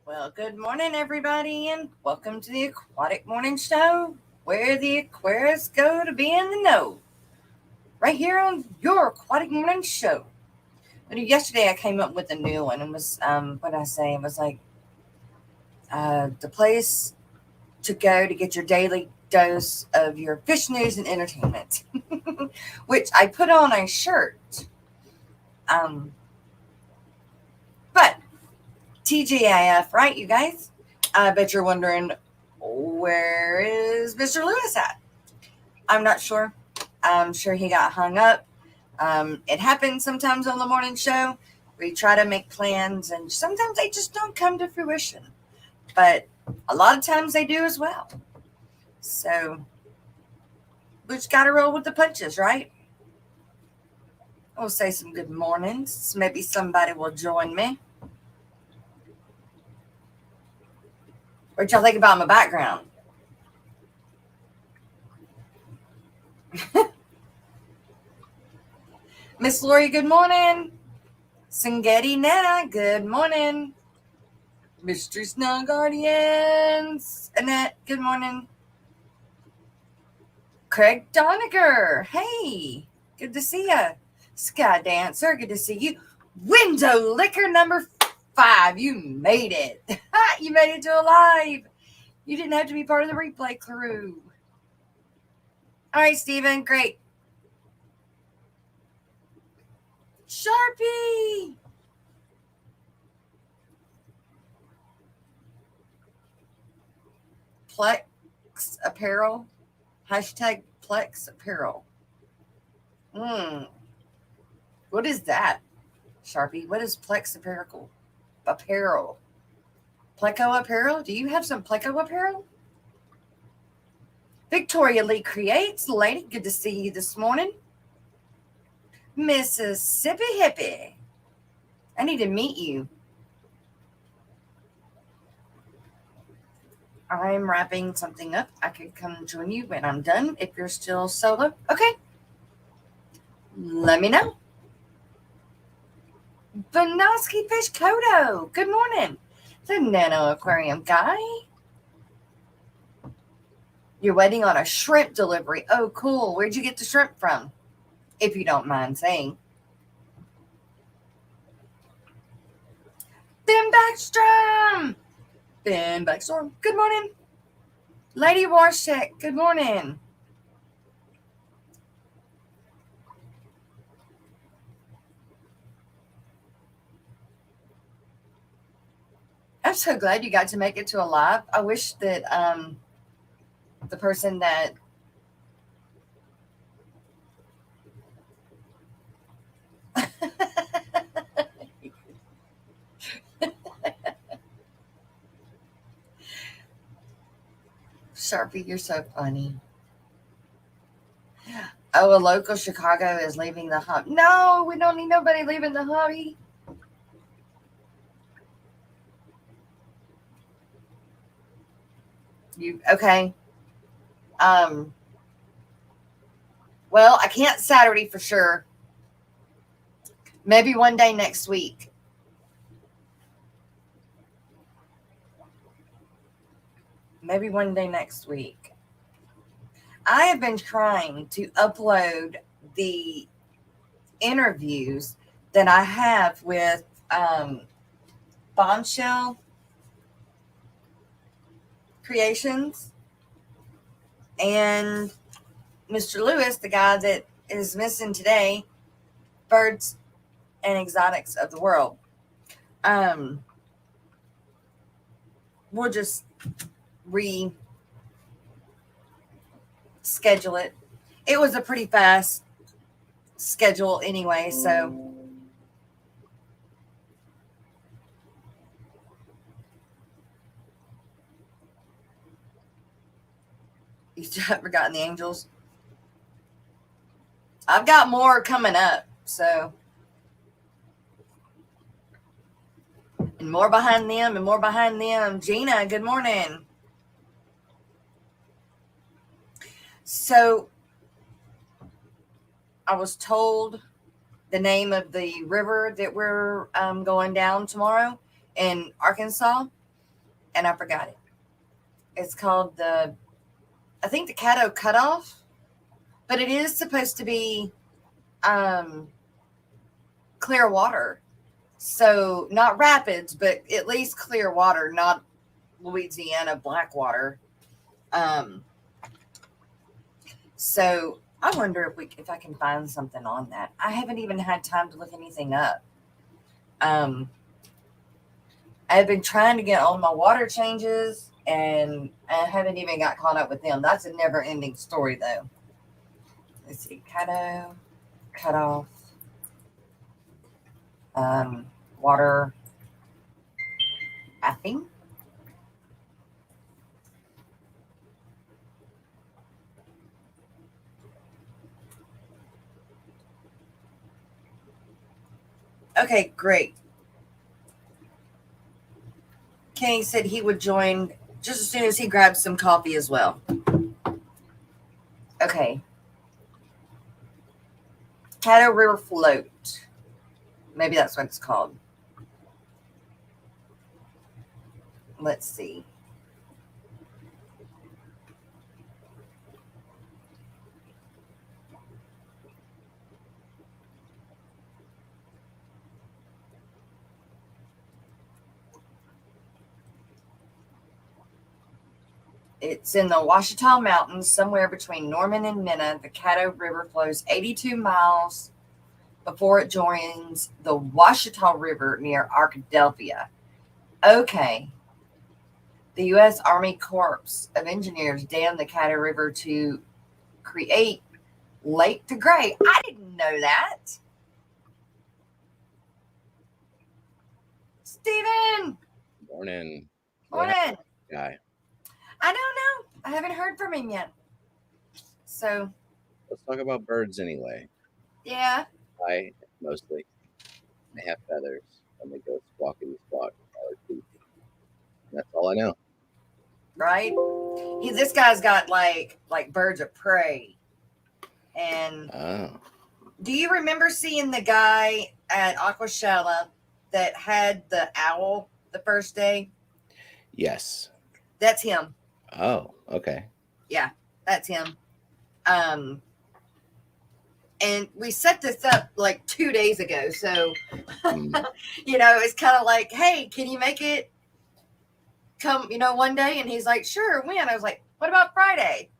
Well, good morning, everybody, and welcome to the Aquatic Morning Show, where the Aquarius go to be in the know. Right here on your Aquatic Morning Show. Yesterday, I came up with a new one, and was what I say? It was like the place to go to get your daily dose of your fish news and entertainment, which I put on a shirt. Um, but TGIF, right, you guys? I bet you're wondering, where is Mr. Lewis at? I'm not sure. I'm sure he got hung up. It happens sometimes on the morning show. We try to make plans, and sometimes they just don't come to fruition. But a lot of times they do as well. So we just got to roll with the punches, right? We'll say some good mornings. Maybe somebody will join me. What y'all think about my background? Miss Lori, good morning. Singeti Nana, good morning. Mystery Snow Guardians, Annette, good morning. Craig Doniger, hey, good to see you. Sky Dancer, good to see you. Window Liquor number 5, you made it. You made it to a live. You didn't have to be part of the replay crew. All right, Steven, great. Sharpie. Plex Apparel. Hashtag Plex Apparel. What is that, Sharpie? What is Plex Apparel? Pleco Apparel? Do you have some Pleco Apparel? Victoria Lee Creates. Lady, good to see you this morning. Mississippi Hippie. I need to meet you. I'm wrapping something up. I could come join you when I'm done if you're still solo. Okay. Let me know. Vanoski Fish Kodo. Good morning. The Nano Aquarium guy. You're waiting on a shrimp delivery. Oh, cool. Where'd you get the shrimp from? If you don't mind saying. Ben Backstrom. Ben Backstrom. Good morning. Lady Warshek. Good morning. I'm so glad you got to make it to a live. I wish that the person that Sharpie, you're so funny. Oh, a local Chicago is leaving the hub. No, we don't need nobody leaving the hobby. You okay? Um, well, I can't Saturday for sure. Maybe one day next week. Maybe one day next week. I have been trying to upload the interviews that I have with Bombshell Creations and Mr. Lewis, the guy that is missing today, Birds and Exotics of the World. We'll just reschedule it. It was a pretty fast schedule anyway, so you still haven't forgotten the Angels. I've got more coming up, so and more behind them and more behind them. Gina, good morning. So I was told the name of the river that we're going down tomorrow in Arkansas. and I forgot it. It's called the Caddo Cutoff, but it is supposed to be clear water. So not rapids, but at least clear water, not Louisiana black water. So I wonder if I can find something on that. I haven't even had time to look anything up. I've been trying to get all my water changes, and I haven't even got caught up with them. That's a never-ending story, though. Let's see, Caddo, cutoff, water, bathing. Okay, great. Kenny said he would join just as soon as he grabs some coffee as well. Okay. Caddo River Float. Maybe that's what it's called. Let's see. It's in the Ouachita Mountains, somewhere between Norman and Minna. The Caddo River flows 82 miles before it joins the Ouachita River near Arkadelphia. Okay. The U.S. Army Corps of Engineers dammed the Caddo River to create Lake de Grey. I didn't know that. Steven! Morning. Morning. Guy. I don't know. I haven't heard from him yet. So. Let's talk about birds anyway. Yeah. I mostly. They have feathers and they go squawkity squawk. That's all I know. Right? This guy's got like birds of prey. And do you remember seeing the guy at Aquashella that had the owl the first day? Yes. That's him. Oh, okay. Yeah, that's him. And we set this up like 2 days ago. So, it's kind of like, hey, can you make it come, one day? And he's like, sure, when? I was like, what about Friday?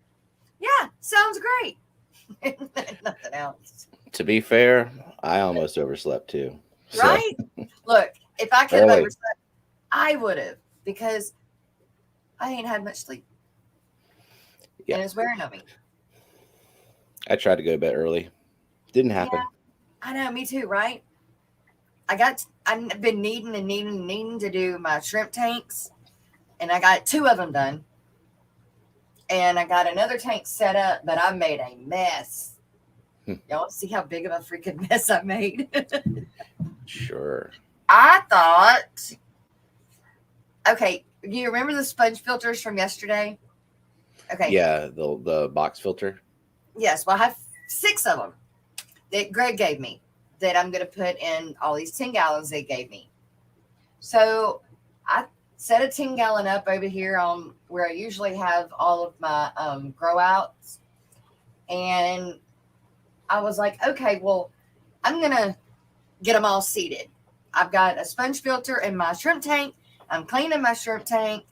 Yeah, sounds great. Nothing else. To be fair, I almost overslept too. So. Right? Look, if I could have overslept, I would have, because I ain't had much sleep. Yeah. And it's wearing on me. I tried to go to bed early. Didn't happen. Yeah, I know, me too, right? I've been needing to do my shrimp tanks, and I got 2 of them done. And I got another tank set up, but I made a mess. Y'all see how big of a freaking mess I made? Sure. I thought, okay, do you remember the sponge filters from yesterday? Okay. Yeah, the box filter. Yes, well, I have 6 of them that Greg gave me that I'm going to put in all these 10 gallons they gave me. So I set a 10-gallon up over here on where I usually have all of my grow outs. And I was like, okay, well, I'm going to get them all seated. I've got a sponge filter in my shrimp tank. I'm cleaning my shrimp tank.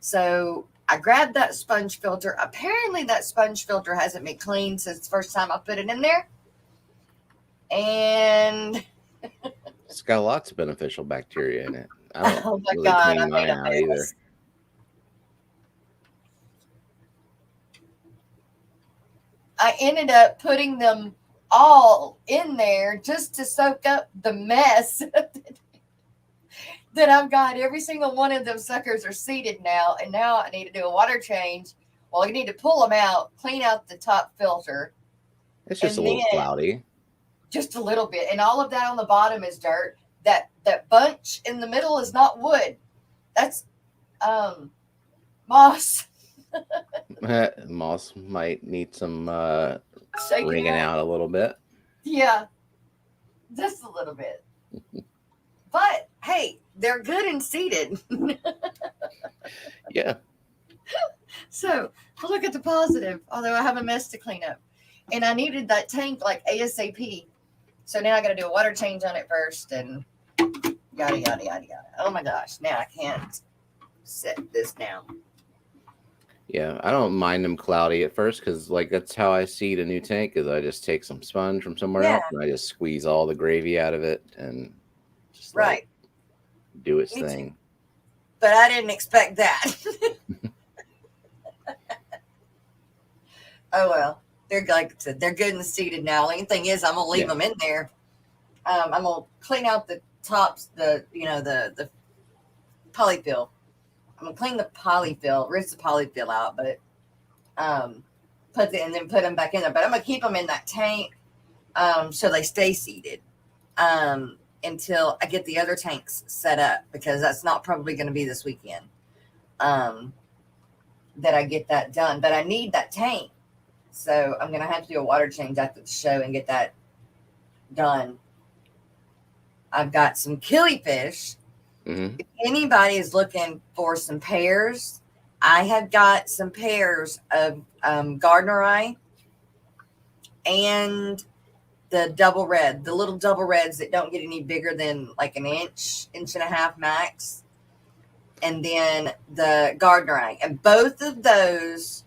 So I grabbed that sponge filter. Apparently that sponge filter hasn't been cleaned since the first time I put it in there. And it's got lots of beneficial bacteria in it. I don't oh my really God, clean mine out either. I ended up putting them all in there just to soak up the mess that I've got. Every single one of them suckers are seated now, and now I need to do a water change. Well, I need to pull them out, clean out the top filter. It's just a little cloudy. Just a little bit. And all of that on the bottom is dirt. That bunch in the middle is not wood. That's moss. Moss might need some wringing out a little bit. Yeah, just a little bit. But hey, they're good and seated. Yeah. So I'll look at the positive, although I have a mess to clean up. And I needed that tank like ASAP. So now I got to do a water change on it first and yada, yada, yada, yada. Oh my gosh. Now I can't set this down. Yeah, I don't mind them cloudy at first because, like, that's how I seed a new tank. Is I just take some sponge from somewhere Yeah, else and I just squeeze all the gravy out of it and just right. do its Me too. thing. But I didn't expect that. Oh well. They're like I said, they're good and seated now. The only thing is, I'm gonna leave Yeah. them in there. I'm gonna clean out the tops, the polyfill. I'm gonna clean the polyfill, rinse the polyfill out, but and then put them back in there. But I'm gonna keep them in that tank so they stay seated until I get the other tanks set up, because that's not probably going to be this weekend that I get that done. But I need that tank, so I'm gonna have to do a water change after the show and get that done. I've got some killifish. Mm-hmm. If anybody is looking for some pairs, I have got some pairs of Gardner Eye and the double red, the little double reds that don't get any bigger than like an inch, inch and a half max. And then the Gardner Eye. And both of those,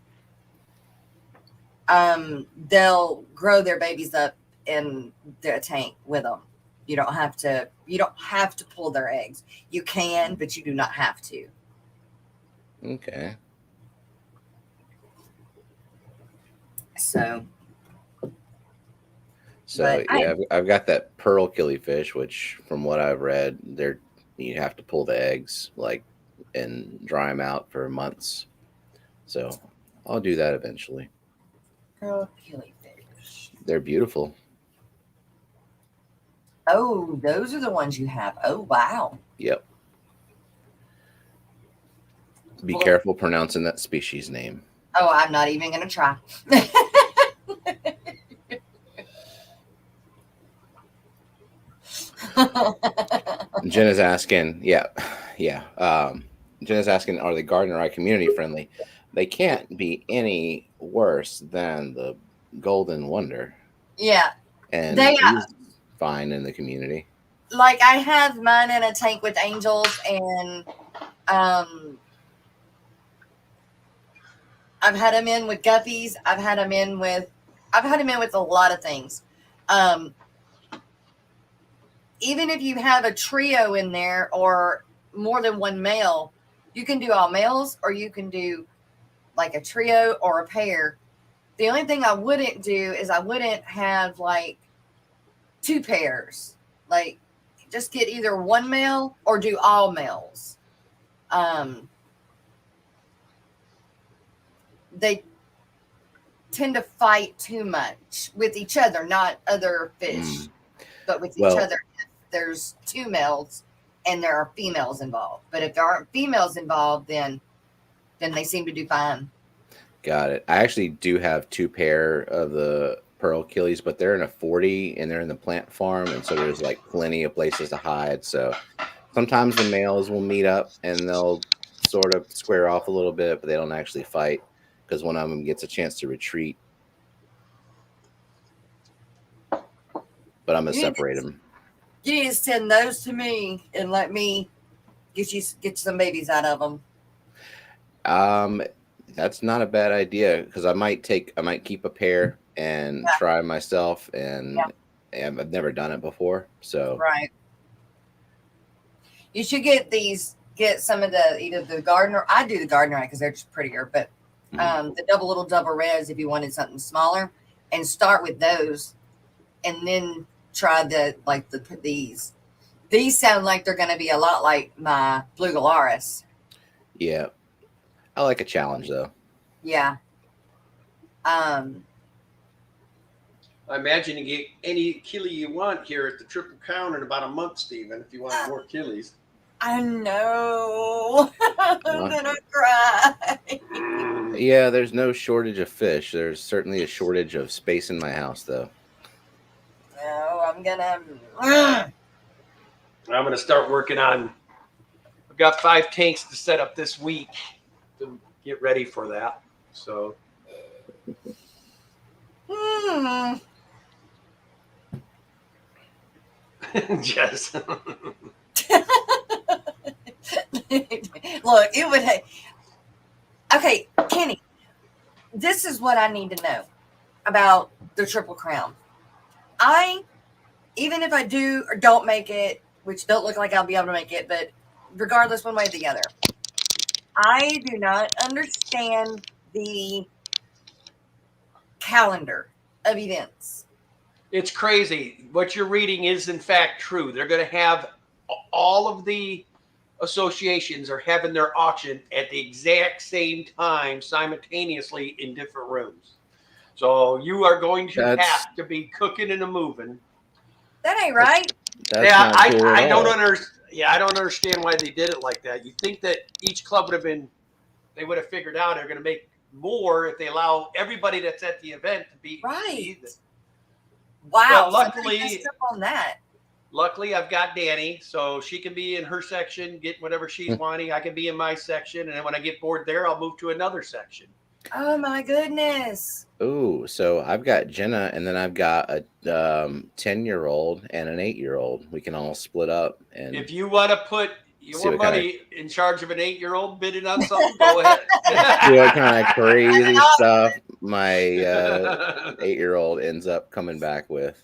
they'll grow their babies up in the tank with them. You don't have to pull their eggs. You can, but you do not have to. Okay. So So yeah, I've got that pearl killifish, which from what I've read, you have to pull the eggs and dry them out for months. So I'll do that eventually. pearl killifish. They're beautiful. Oh, those are the ones you have. Oh, wow. Yep. Be Well, careful pronouncing that species name. oh, I'm not even going to try. Jen is asking, yeah. Jen is asking, are the Gardner Eye community friendly? They can't be any worse than the Golden Wonder. Yeah. And They he's fine in the community. like I have mine in a tank with angels, and I've had them in with guppies. I've had them in with a lot of things. Even if you have a trio in there or more than one male, you can do all males or you can do like a trio or a pair. The only thing I wouldn't do is I wouldn't have like two pairs. Like just get either one male or do all males. They tend to fight too much with each other, not other fish, but with each other. If there's two males and there are females involved. But if there aren't females involved, then they seem to do fine. Got it. I actually do have two pair of the pearl killies, but they're in a 40 and they're in the plant farm, and so there's like plenty of places to hide. So sometimes the males will meet up and they'll sort of square off a little bit, but they don't actually fight because one of them gets a chance to retreat. But I'm gonna separate them. You need to send those to me and let me get some babies out of them. That's not a bad idea because I might keep a pair and try myself, and I've never done it before, so right. You should get some of either the Gardner. I do the Gardner because they're just prettier, but the little double reds if you wanted something smaller, and start with those, and then try these. These sound like they're going to be a lot like my blue Galaris. Yeah, I like a challenge though. Yeah. I imagine you get any killie you want here at the Triple Crown in about a month, Stephen, if you want more killies. I know. I'm gonna cry. Yeah, there's no shortage of fish. There's certainly a shortage of space in my house, though. No, I'm gonna start working on got 5 tanks to set up this week to get ready for that. So. Yes. Look, it would. Okay, Kenny, this is what I need to know about the Triple Crown. Even if I do or don't make it, which don't look like I'll be able to make it, but regardless, one way or the other, I do not understand the calendar of events. It's crazy. What you're reading is in fact true. They're going to have all of the associations are having their auction at the exact same time simultaneously in different rooms. So you are going to have to be cooking and a moving. That ain't right. That's not cool at I don't all. understand. Yeah, I don't understand why they did it like that. You think that each club would have been, they would have figured out they're going to make more if they allow everybody that's at the event to be right. Wow. But luckily, on that. Luckily, I've got Danny, so she can be in her section, get whatever she's wanting. I can be in my section, and then when I get bored there, I'll move to another section. Oh my goodness! Ooh, so I've got Jenna, and then I've got a 10-year-old and an 8-year-old. We can all split up. And if you want to put your money in charge of an 8-year-old bidding on something, go ahead. See what kind of crazy stuff my 8-year-old ends up coming back with.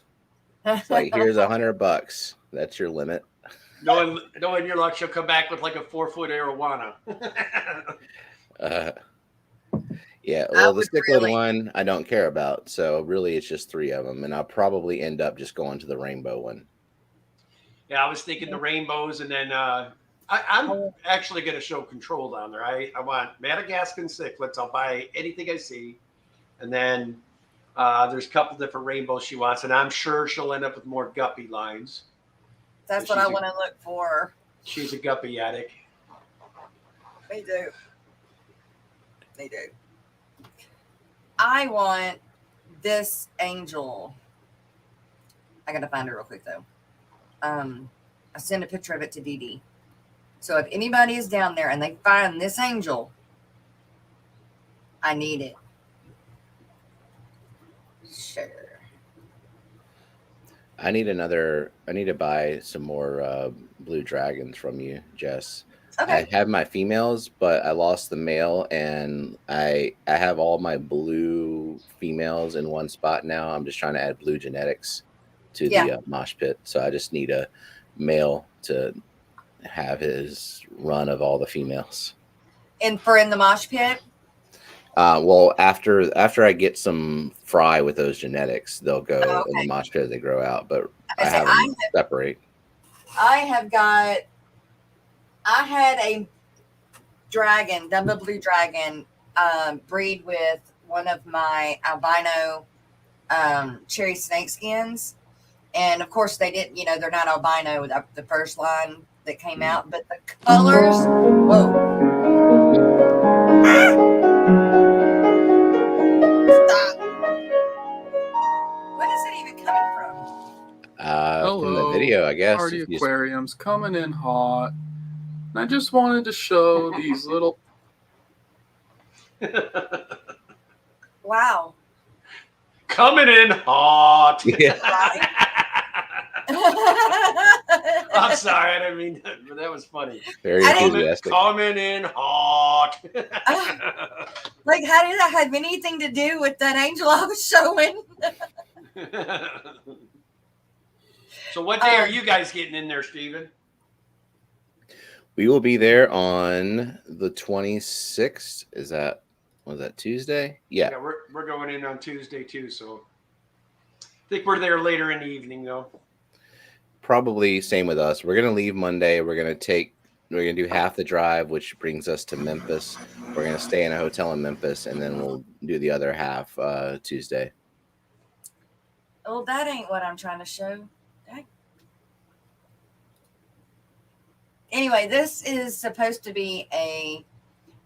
It's like, here's $100. That's your limit. Knowing your luck, she'll come back with like a 4-foot arowana. Yeah, well, the cichlid one I don't care about. So really, it's just 3 of them, and I'll probably end up just going to the rainbow one. Yeah, I was thinking the rainbows, and then I'm actually going to show control down there. I want Madagascan cichlids. I'll buy anything I see, and then there's a couple different rainbows she wants, and I'm sure she'll end up with more guppy lines. That's what I want to look for. She's a guppy addict. They do. They do. I want this angel. I got to find her real quick, though. I sent a picture of it to Dee Dee. So if anybody is down there and they find this angel, I need it. Sure. I need to buy some more blue dragons from you, Jess. Okay. I have my females, but I lost the male, and I have all my blue females in one spot now. I'm just trying to add blue genetics to the mosh pit. So I just need a male to have his run of all the females. And for in the mosh pit? Well, after I get some fry with those genetics, they'll go in the mosh pit as they grow out. But I have them separate. I had a dragon, double blue dragon, breed with one of my albino cherry snake skins. And of course they didn't, they're not albino, the first line that came out, but the colors, whoa. Stop. What is it even coming from? From the video, I guess. Party Aquariums coming in hot. And I just wanted to show these little. Wow. Coming in hot. Yeah. I'm sorry, I didn't mean that, but that was funny. Very enthusiastic. Coming in hot. Like, how did that have anything to do with that angel I was showing? So what day are you guys getting in there, Steven? We will be there on the 26th. Was that Tuesday? Yeah. Yeah, we're going in on Tuesday too, so I think we're there later in the evening though. Probably same with us. We're gonna leave Monday. We're gonna do half the drive, which brings us to Memphis. We're gonna stay in a hotel in Memphis, and then we'll do the other half Tuesday. Well, that ain't what I'm trying to show. Anyway, this is supposed to be a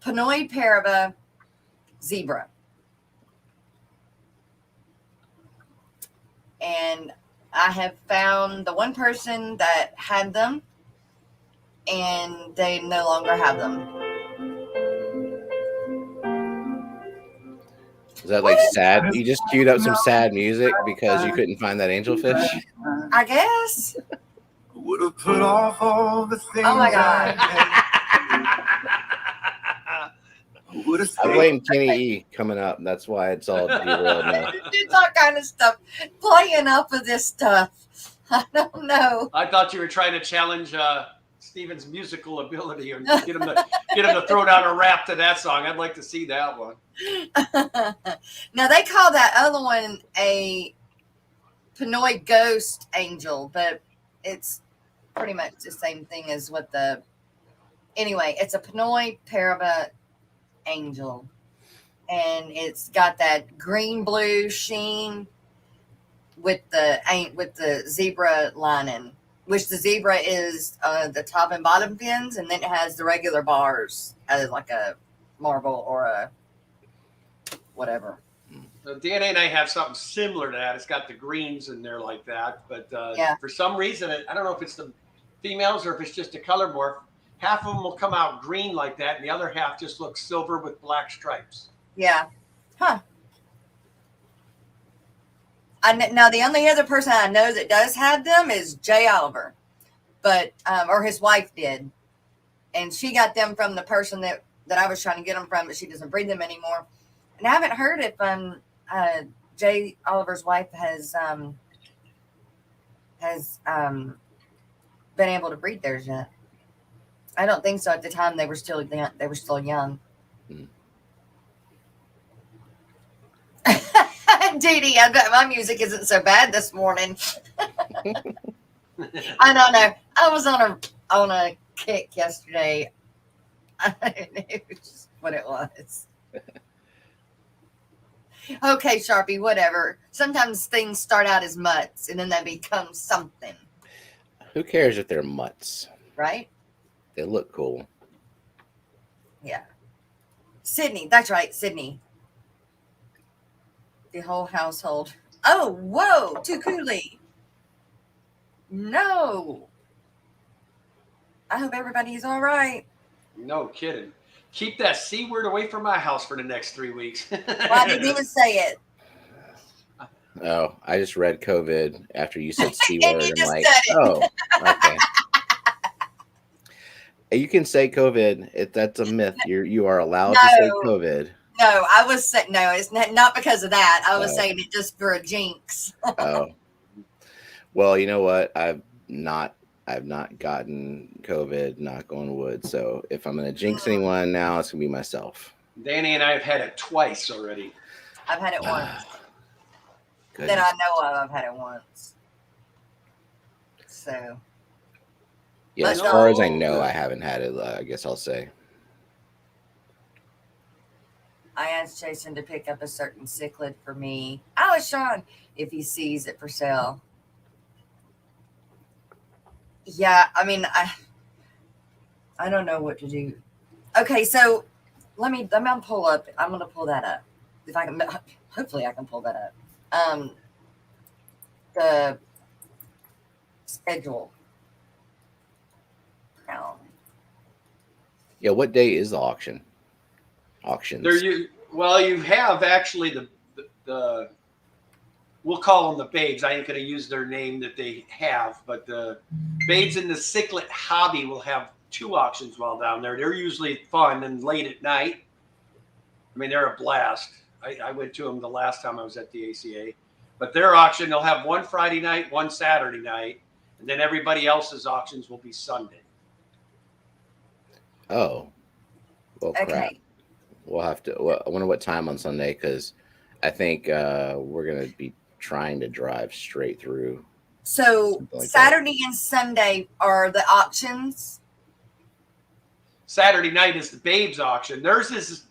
Panoid Paraba zebra. And I have found the one person that had them. and they no longer have them. Is that like sad? You just queued up some sad music because you couldn't find that angelfish? I guess. Would have put off all the things. Oh my God. I blame Kenny E coming up. That's why it's all derailed now. It's all kind of stuff. Playing up of this stuff. I don't know. I thought you were trying to challenge Steven's musical ability and get him to throw down a rap to that song. I'd like to see that one. Now they call that other one a Pinoy ghost angel, but it's pretty much the same thing as what the. Anyway, it's a Pinoy paraba angel, and it's got that green blue sheen with the zebra lining, which the zebra is the top and bottom fins, and then it has the regular bars as like a marble or a whatever. DNA and I have something similar to that. It's got the greens in there like that, but Yeah. for some reason, I don't know if it's the females or if it's just a color morph. Half of them will come out green like that, and the other half just looks silver with black stripes. Yeah. Huh. Now the only other person I know that does have them is Jay Oliver, but or his wife did, and she got them from the person that I was trying to get them from, but she doesn't breed them anymore. And I haven't heard if Jay Oliver's wife has been able to breed theirs yet. I don't think so. At the time, they were still young. Dee, I bet my music isn't so bad this morning. I don't know. I was on a kick yesterday. I don't know just what it was. Okay, Sharpie, whatever. Sometimes things start out as mutts and then they become something. Who cares if they're mutts? Right? They look cool. Yeah. Sydney, that's right, Sydney. The whole household. Oh, whoa, Tukuli. No. I hope everybody's all right. No kidding. Keep that C word away from my house for the next 3 weeks. Well, I didn't even say it. Oh, I just read COVID after you said C And word. you I'm just like, said it. oh, okay. You can say COVID. That's a myth. You are allowed to say COVID. No, I was saying no. It's not because of that. I was Oh. saying it just for a jinx. Oh, well, you know what? I've not gotten COVID. Knock on wood. So if I'm gonna jinx anyone now, it's gonna be myself. Danny and I have had it twice already. I've had it once. Goodness. That I know of, I've had it once. So Yeah, as far as I know, I haven't had it. I guess I'll say. I asked Jason to pick up a certain cichlid for me. Oh, it's Sean, if he sees it for sale. Yeah, I mean, I don't know what to do. Okay, so let me pull up. I'm gonna pull that up. If I can, hopefully I can pull that up. The schedule. Yeah, what day is the auction? Auctions. You have actually the we'll call them the babes. I ain't going to use their name that they have, but the babes in the cichlid hobby will have 2 auctions while down there. They're usually fun and late at night. I mean, they're a blast. I went to them the last time I was at the ACA. But their auction, they'll have one Friday night, one Saturday night, and then everybody else's auctions will be Sunday. Oh, well, crap. Okay. We'll have to. Well, I wonder what time on Sunday, because I think we're gonna be trying to drive straight through. So like Saturday and Sunday are the auctions. Saturday night is the babes auction. Theirs is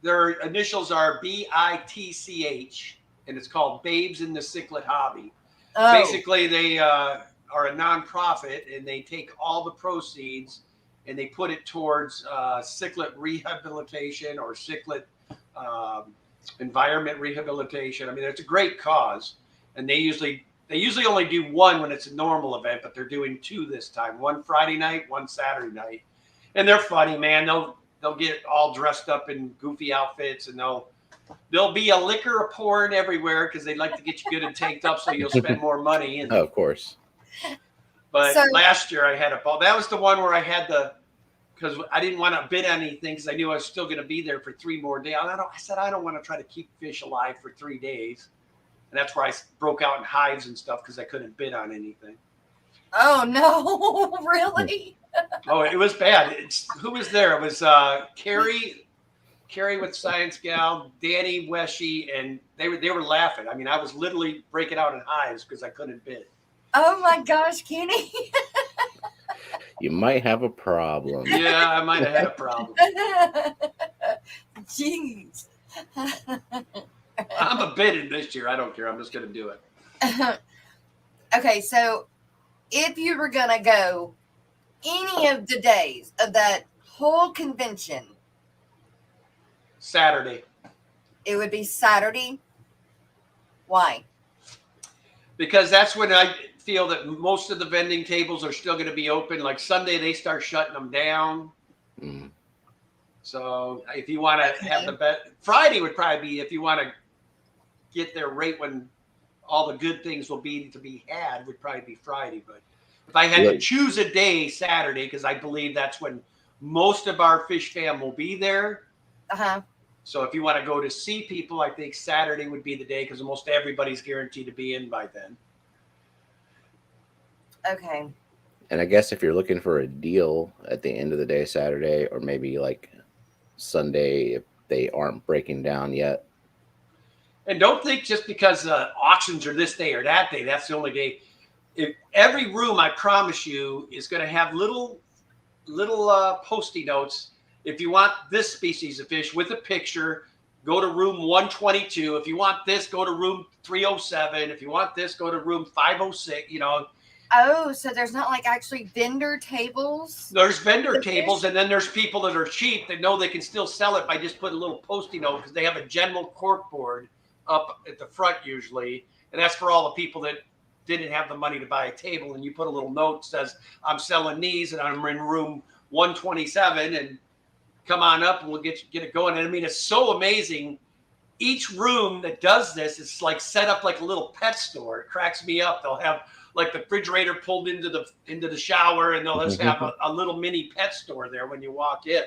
their initials are BITCH, and it's called Babes in the Cichlid Hobby. Oh. Basically, they are a nonprofit, and they take all the proceeds and they put it towards cichlid rehabilitation or cichlid environment rehabilitation. I mean, it's a great cause, and they usually They usually only do one when it's a normal event, but they're doing 2 this time. One Friday night, one Saturday night. And they're funny, man. They'll get all dressed up in goofy outfits, and there'll be a liquor pouring everywhere because they like to get you good and tanked up so you'll spend more money. And Oh, of course. But last year I had a ball. That was the one where I had because I didn't want to bid on anything because I knew I was still going to be there for 3 more days. I said, I don't want to try to keep fish alive for 3 days. And that's where I broke out in hives and stuff because I couldn't bid on anything. Oh, no, really? Oh, it was bad. Who was there? It was Carrie with Science Gal, Danny Weshy, and they were laughing. I mean, I was literally breaking out in hives because I couldn't bid. Oh, my gosh, Kenny. You might have a problem. Yeah, I might have had a problem. Jeez. I'm a bidding this year. I don't care. I'm just going to do it. Okay, so if you were going to go any of the days of that whole convention, Saturday. it would be Saturday. Why? Because that's when I feel that most of the vending tables are still going to be open. Like Sunday, they start shutting them down. Mm. So if you want to have the bet, Friday would probably be if you want to get there right when all the good things will be to be had, would probably be Friday. But if I had to choose a day, Saturday, because I believe that's when most of our fish fam will be there. Uh-huh. So if you want to go to see people, I think Saturday would be the day because most everybody's guaranteed to be in by then. Okay. And I guess if you're looking for a deal at the end of the day, Saturday, or maybe like Sunday, if they aren't breaking down yet. And don't think just because auctions are this day or that day, that's the only day. If every room, I promise you, is going to have little Post-it notes. If you want this species of fish with a picture, go to room 122. If you want this, go to room 307. If you want this, go to room 506. You know. Oh, so there's not like actually vendor tables? There's vendor tables, and then there's people that are cheap that know they can still sell it by just putting a little Post-it note because they have a general cork board up at the front usually, and that's for all the people that didn't have the money to buy a table. And you put a little note that says, "I'm selling these, and I'm in room 127, and come on up, and we'll get it going." And I mean, it's so amazing. Each room that does this is like set up like a little pet store. It cracks me up. They'll have like the refrigerator pulled into the shower, and they'll just have a little mini pet store there when you walk in.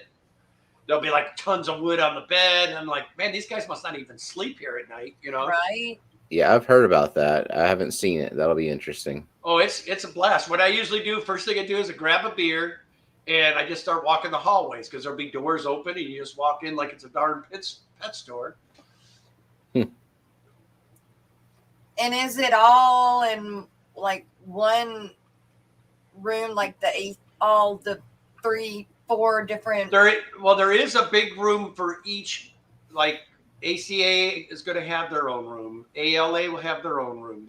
There'll be like tons of wood on the bed. And I'm like, man, these guys must not even sleep here at night, you know? Right. Yeah, I've heard about that. I haven't seen it. That'll be interesting. Oh, it's a blast. What I usually do, first thing I do is I grab a beer and I just start walking the hallways because there'll be doors open and you just walk in like it's a darn pet store. And is it all in like one room, like all the 3-4 different? There is a big room for each. Like ACA is going to have their own room. ALA will have their own room.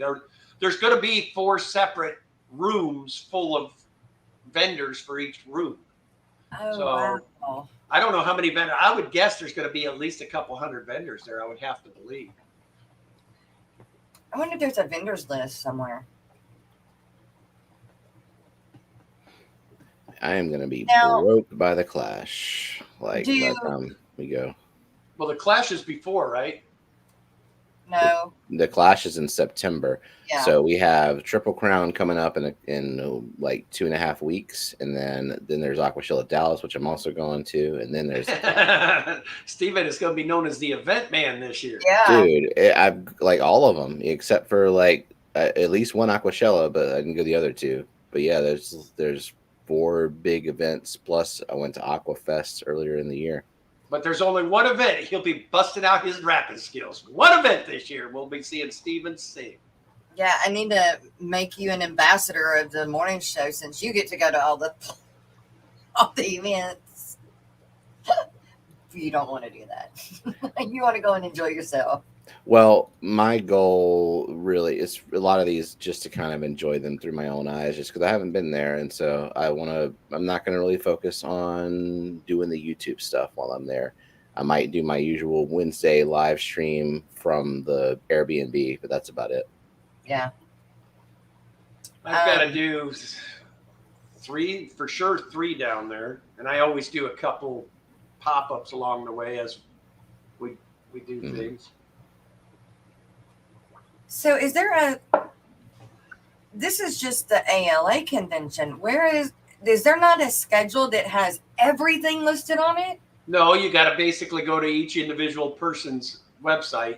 There's going to be 4 separate rooms full of vendors for each room. Oh, so wow. I don't know how many vendors. I would guess there's going to be at least a couple hundred vendors there. I would have to believe. I wonder if there's a vendors list somewhere. I am going to be Now, broke by the Clash. Like, by the time we go. Well, the Clash is before, right? No. The Clash is in September. Yeah. So we have Triple Crown coming up in like 2.5 weeks. And then there's Aquashilla Dallas, which I'm also going to. And then there's Steven is going to be known as the event man this year. Yeah. Dude, I've like all of them except for like at least one Aquashella, but I didn't go the other 2. But yeah, there's 4 big events. Plus I went to Aquafest earlier in the year. But there's only one event. He'll be busting out his rapping skills. One event this year. We'll be seeing Steven sing. Yeah, I need to make you an ambassador of the morning show since you get to go to all the events. You don't want to do that. You want to go and enjoy yourself. Well, my goal really is a lot of these just to kind of enjoy them through my own eyes, just because I haven't been there. And so I'm not going to really focus on doing the YouTube stuff while I'm there. I might do my usual Wednesday live stream from the Airbnb, but that's about it. Yeah. I've got to do 3 for sure, 3 down there, and I always do a couple pop-ups along the way as we do things. So is there this is just the ALA convention. Is there not a schedule that has everything listed on it? No, you got to basically go to each individual person's website.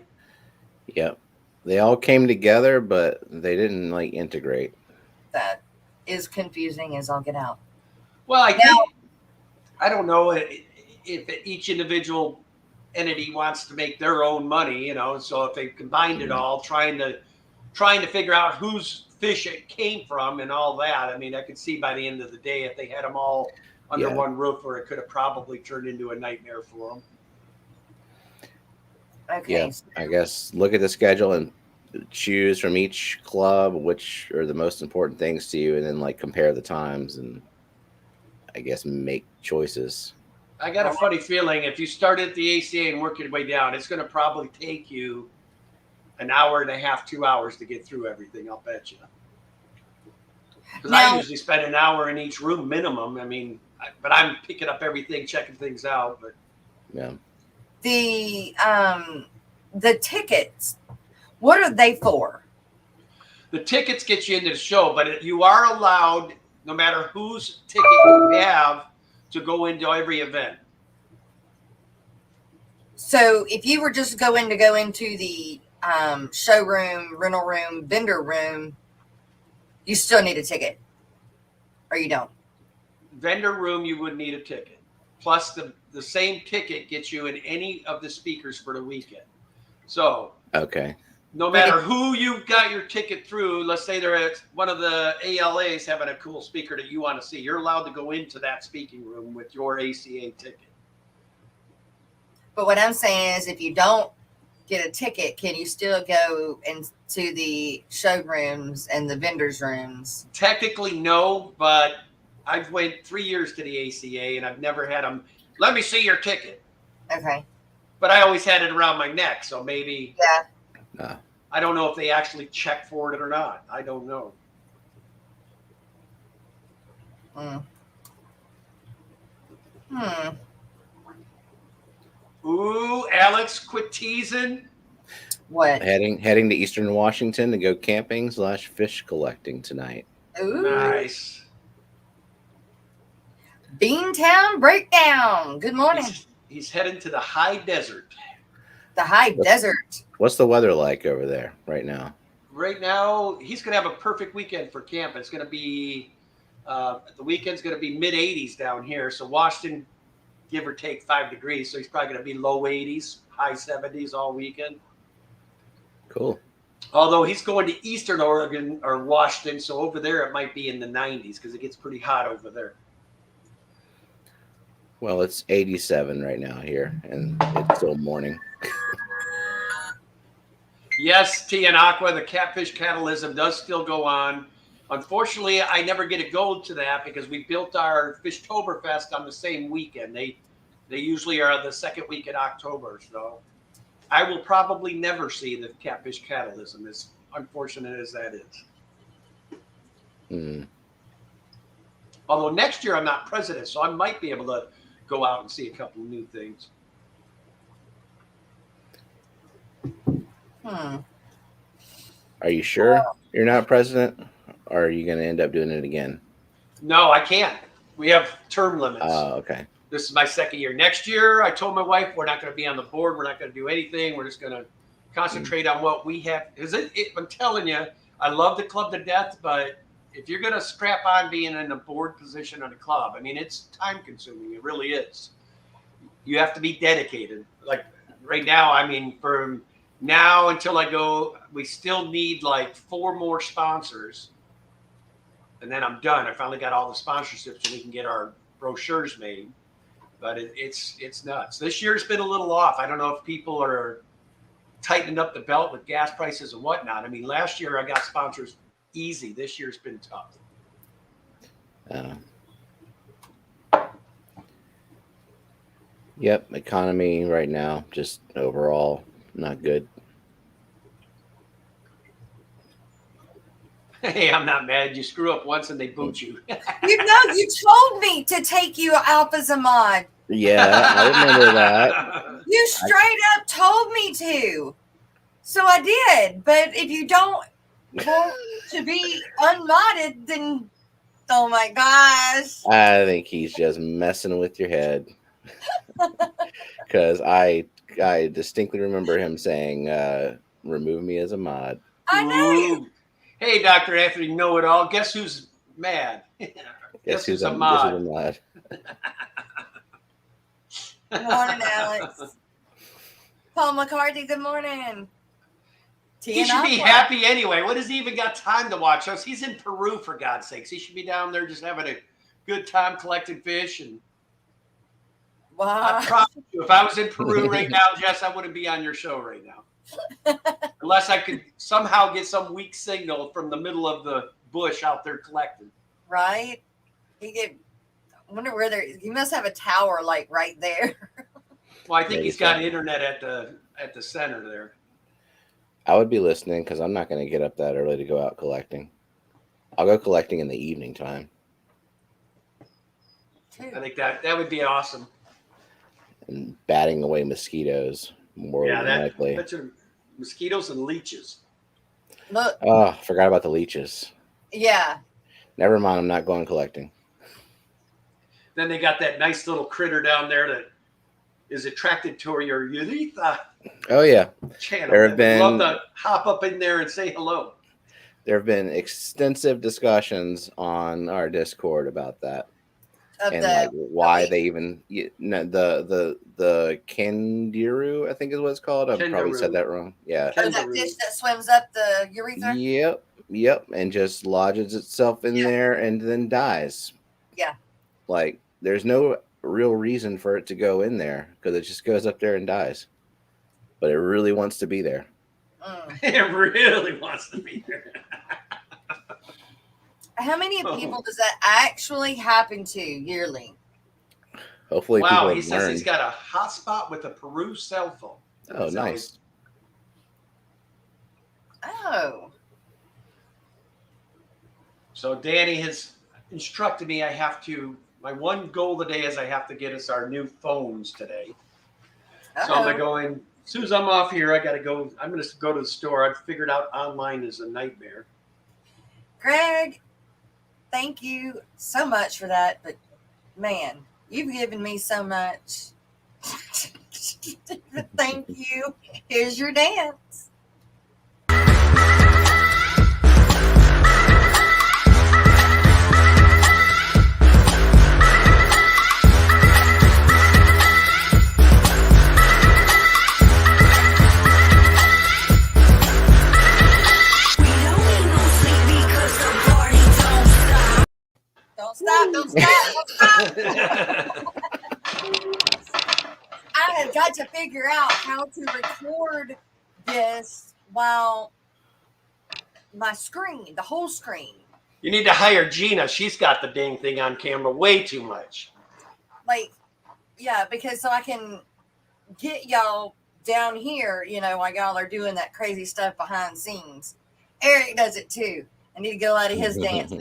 Yep. They all came together, but they didn't like integrate. That is confusing as all get out. Well, I think, I don't know if each individual entity wants to make their own money, you know, so if they combined it all, trying to figure out whose fish it came from and all that. I mean, I could see by the end of the day if they had them all under one roof, or it could have probably turned into a nightmare for them. Okay. Yeah, I guess look at the schedule and choose from each club which are the most important things to you, and then like compare the times and I guess make choices. I got a funny feeling if you start at the ACA and work your way down, it's going to probably take you an hour and a half, 2 hours to get through everything. I'll bet you. Because I usually spend an hour in each room minimum. I mean, but I'm picking up everything, checking things out. But yeah, the tickets, what are they for? The tickets get you into the show, but you are allowed, no matter whose ticket you have, to go into every event. So if you were just go into the showroom, rental room, vendor room, you still need a ticket, or you don't? Vendor room, you would need a ticket. Plus, the same ticket gets you in any of the speakers for the weekend. So, okay. No matter who you got your ticket through, let's say they're at one of the ALAs having a cool speaker that you want to see, you're allowed to go into that speaking room with your ACA ticket. But what I'm saying is, if you don't get a ticket, can you still go into the showrooms and the vendors' rooms? Technically, no, but I've went 3 years to the ACA and I've never had them, let me see your ticket. Okay. But I always had it around my neck, so maybe. Yeah. I don't know if they actually check for it or not. I don't know. Ooh, Alex, quit teasing. What? Heading to Eastern Washington to go camping / fish collecting tonight. Ooh. Nice. Beantown Breakdown. Good morning. He's heading to the high desert. The high desert. What's the weather like over there right now? Right now, he's going to have a perfect weekend for camp. It's going to be, the weekend's going to be mid-80s down here. So Washington, give or take 5 degrees. So he's probably going to be low 80s, high 70s all weekend. Cool. Although he's going to Eastern Oregon or Washington. So over there, it might be in the 90s because it gets pretty hot over there. Well, it's 87 right now here, and it's still morning. Yes, T and Aqua, the catfish catalysm does still go on. Unfortunately, I never get to go to that because we built our Fishtoberfest on the same weekend. They usually are the second week in October. So I will probably never see the catfish catalysm, as unfortunate as that is. Although next year I'm not president, so I might be able to go out and see a couple of new things. Are you sure you're not president? Or are you going to end up doing it again? No, I can't. We have term limits. Oh, okay. This is my second year. Next year, I told my wife we're not going to be on the board. We're not going to do anything. We're just going to concentrate on what we have. I'm telling you, I love the club to death, but if you're going to strap on being in a board position on a club, I mean, it's time consuming. It really is. You have to be dedicated. Like right now, I mean, from now until I go, we still need like 4 more sponsors. And then I'm done. I finally got all the sponsorships so we can get our brochures made. But it's nuts. This year's been a little off. I don't know if people are tightening up the belt with gas prices and whatnot. I mean, last year I got sponsors easy. This year's been tough. Yep, economy right now, just overall not good. Hey, I'm not mad. You screw up once and they boot you. You told me to take you off as a mod. Yeah, I remember that. You straight up told me to. So I did. But if you don't want to be unmodded, then oh my gosh. I think he's just messing with your head. Because I distinctly remember him saying, remove me as a mod. I know. Ooh. Hey, Dr. Anthony, know-it-all. Guess who's mad? Guess who's a mod? mod. Good morning, Alex. Paul McCarthy, good morning. He should be happy anyway. What has he even got time to watch us? He's in Peru, for God's sakes. He should be down there just having a good time collecting fish. And wow. I promise you, if I was in Peru right now, Jess, I wouldn't be on your show right now. Unless I could somehow get some weak signal from the middle of the bush out there collecting. Right? I wonder where he must have a tower like right there. Well, I think he's got internet at the center there. I would be listening because I'm not going to get up that early to go out collecting. I'll go collecting in the evening time. I think that would be awesome. And batting away mosquitoes more than likely. That's mosquitoes and leeches. Look. Oh, forgot about the leeches. Yeah. Never mind. I'm not going collecting. Then they got that nice little critter down there that is attracted to your urethra. Oh yeah. Channel. There have been. Love to hop up in there and say hello. There have been extensive discussions on our Discord about that. And like why they even the kangaroo, I think is what it's called. I probably said that wrong. Yeah. Oh, that fish that swims up the urethra? Yep. And just lodges itself in there and then dies. Yeah. Like there's no real reason for it to go in there because it just goes up there and dies. But it really wants to be there. It really wants to be there. How many people does that actually happen to yearly? Hopefully, wow, he says he's got a hotspot with a Peru cell phone. Oh, nice. Oh. So Danny has instructed me my one goal today is I have to get us our new phones today. So I'm going, as soon as I'm off here, I'm going to go to the store. I've figured out online is a nightmare. Greg, thank you so much for that. But man, you've given me so much. Thank you. Here's your dance. Don't stop. I have got to figure out how to record this while my screen, the whole screen. You need to hire Gina. She's got the dang thing on camera way too much. Like, yeah, because so I can get y'all down here, while y'all are doing that crazy stuff behind the scenes. Eric does it too. I need to go out of his dance.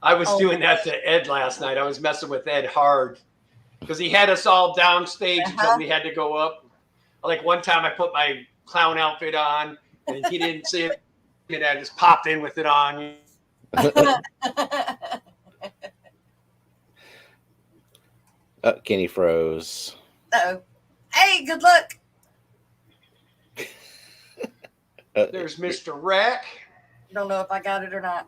I was doing that to Ed last night. I was messing with Ed hard because he had us all downstage until we had to go up. Like one time I put my clown outfit on and he didn't see it. And I just popped in with it on. Kenny froze. Uh-oh. Hey, good luck. There's Mr. Rack. Don't know if I got it or not.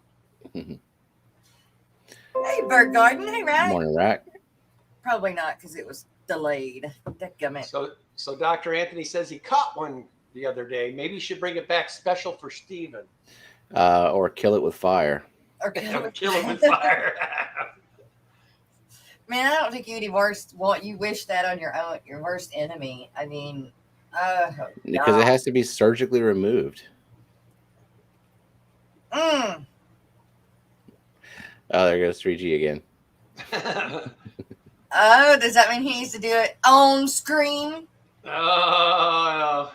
Hey, Bird Garden. Hey, Rack. Morning, Rack. Probably not because it was delayed. So Dr. Anthony says he caught one the other day. Maybe you should bring it back special for Steven. Or kill it with fire. Or kill it with fire. Man, I don't think you wish that on your worst enemy. I mean, because it has to be surgically removed. Oh, there goes 3G again. Oh, does that mean he needs to do it on screen? Oh,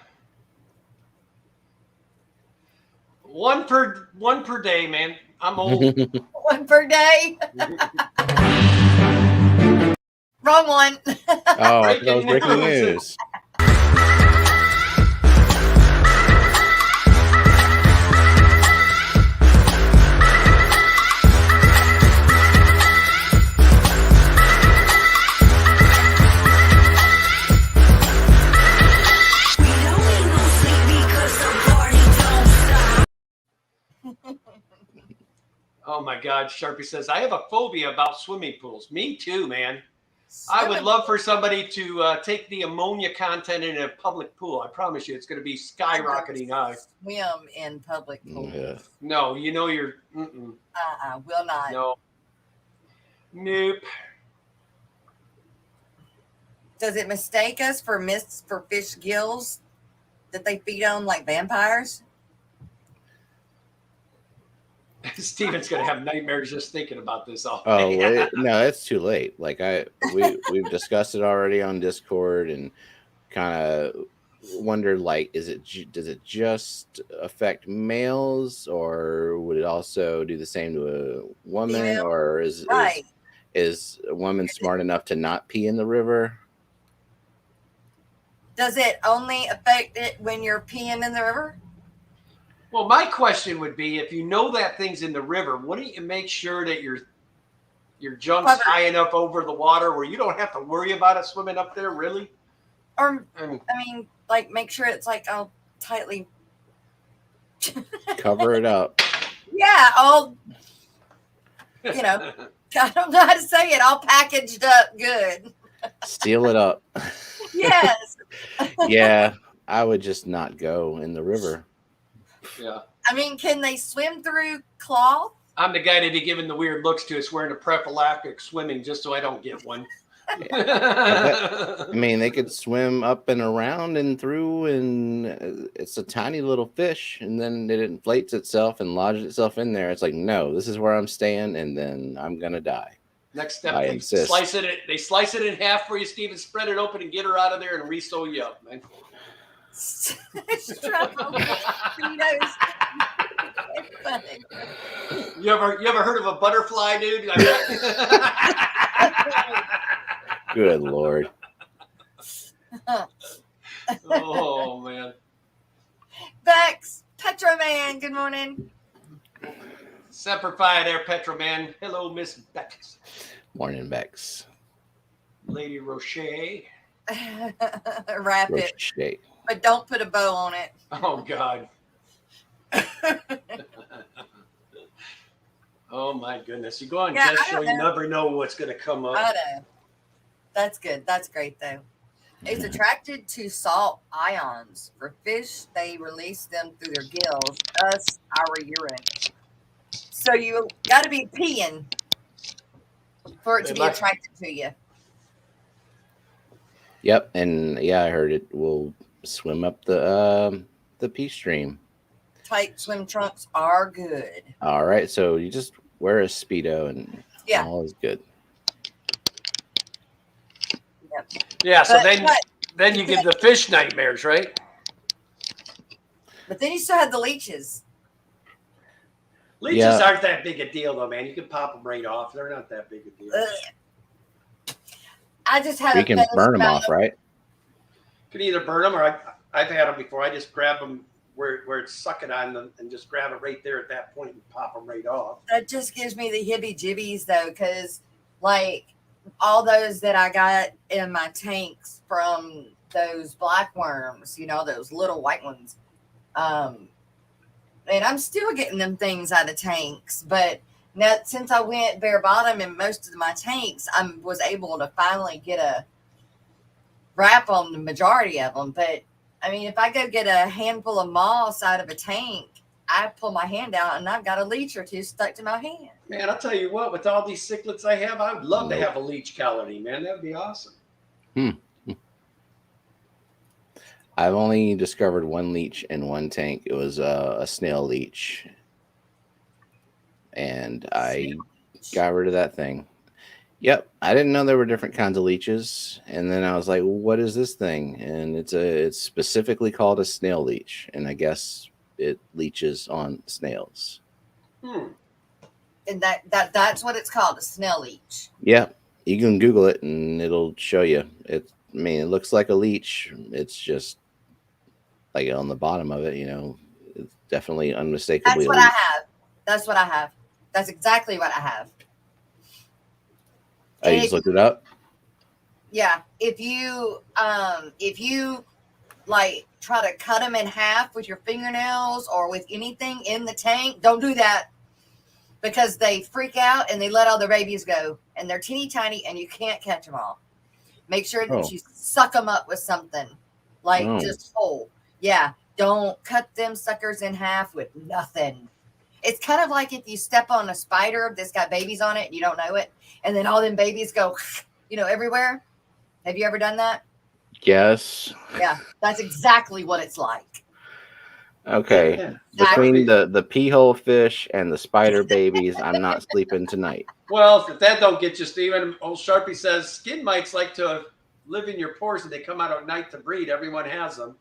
One per day, man. I'm old. One per day. Wrong one. Oh, that was breaking news. Oh my God, Sharpie says, I have a phobia about swimming pools. Me too, man. I would love for somebody to take the ammonia content in a public pool. I promise you, it's going to be skyrocketing high. Swim in public pools. Yeah. No, you know you're. Will not. No. Nope. Does it mistake us for fish gills that they feed on like vampires? Steven's going to have nightmares just thinking about this all Oh, day. no, it's too late. Like we've discussed it already on Discord and kind of wondered, like, does it just affect males, or would it also do the same to a woman, Female. or is a woman smart enough to not pee in the river? Does it only affect it when you're peeing in the river? Well, my question would be, if you know that thing's in the river, wouldn't you make sure that your junk's high enough over the water where you don't have to worry about it swimming up there, really? Or, like, make sure it's like all tightly Cover it up. Yeah, all, I don't know how to say it, all packaged up good. Seal it up. Yes. Yeah, I would just not go in the river. Yeah. Can they swim through cloth? I'm the guy to be giving the weird looks to us wearing a prophylactic swimming just so I don't get one. They could swim up and around and through, and it's a tiny little fish, and then it inflates itself and lodges itself in there. It's like, no, this is where I'm staying, and then I'm gonna die. Next step, I they insist. slice it in half for you, Steven, spread it open and get her out of there and re-sew you up, man. You ever heard of a butterfly, dude? Good Lord. Oh man. Bex, Petro Man, good morning. Semper Fi there, Petro Man. Hello, Miss Bex. Morning, Bex. Lady Rocher. Wrap it. Rocher. But don't put a bow on it. Oh God. Oh my goodness. You go on guest show, you never know what's gonna come up. I know. That's good. That's great though. It's attracted to salt ions. For fish, they release them through their gills, thus our urine. So you got to be peeing for it to be attracted to you. Yep, and yeah, I heard it will swim up the pee stream. Tight swim trunks are good. All right, so you just wear a Speedo and all is good. Yep. Yeah, so then you give the fish nightmares, right? But then you still have the leeches. Leeches aren't that big a deal, though, man. You can pop them right off. They're not that big a deal. I just had you can burn them off, right? You can either burn them, or I've had them before. I just grab them where it's sucking on them and just grab it right there at that point and pop them right off. That just gives me the hibby-jibbies, though, because, like, all those that I got in my tanks from those black worms, those little white ones, and I'm still getting them things out of tanks, but now since I went bare bottom in most of my tanks, I was able to finally get a wrap on the majority of them. But if I go get a handful of moss out of a tank, I pull my hand out and I've got a leech or two stuck to my hand. Man, I'll tell you what, with all these cichlids I have, I would love to have a leech colony, man. That would be awesome. I've only discovered one leech in one tank. It was a snail leech. And I got rid of that thing. Yep. I didn't know there were different kinds of leeches. And then I was like, what is this thing? And it's specifically called a snail leech. And I guess it leaches on snails. And that's what it's called, a snail leech. Yeah, you can Google it and it'll show you. It looks like a leech. It's just like on the bottom of it, it's definitely unmistakably That's a what leech. I have. That's what I have. That's exactly what I have. Oh, you just looked it up? Yeah. If you like try to cut them in half with your fingernails or with anything in the tank, don't do that, because they freak out and they let all the babies go, and they're teeny tiny and you can't catch them all. Make sure that you suck them up with something like just whole. Yeah. Don't cut them suckers in half with nothing. It's kind of like if you step on a spider that's got babies on it and you don't know it, and then all them babies go, everywhere. Have you ever done that? Yes. Yeah, that's exactly what it's like. Okay. Yeah. Between the pea hole fish and the spider babies, I'm not sleeping tonight. Well, if that don't get you, Steven, old Sharpie says skin mites like to live in your pores and they come out at night to breed. Everyone has them.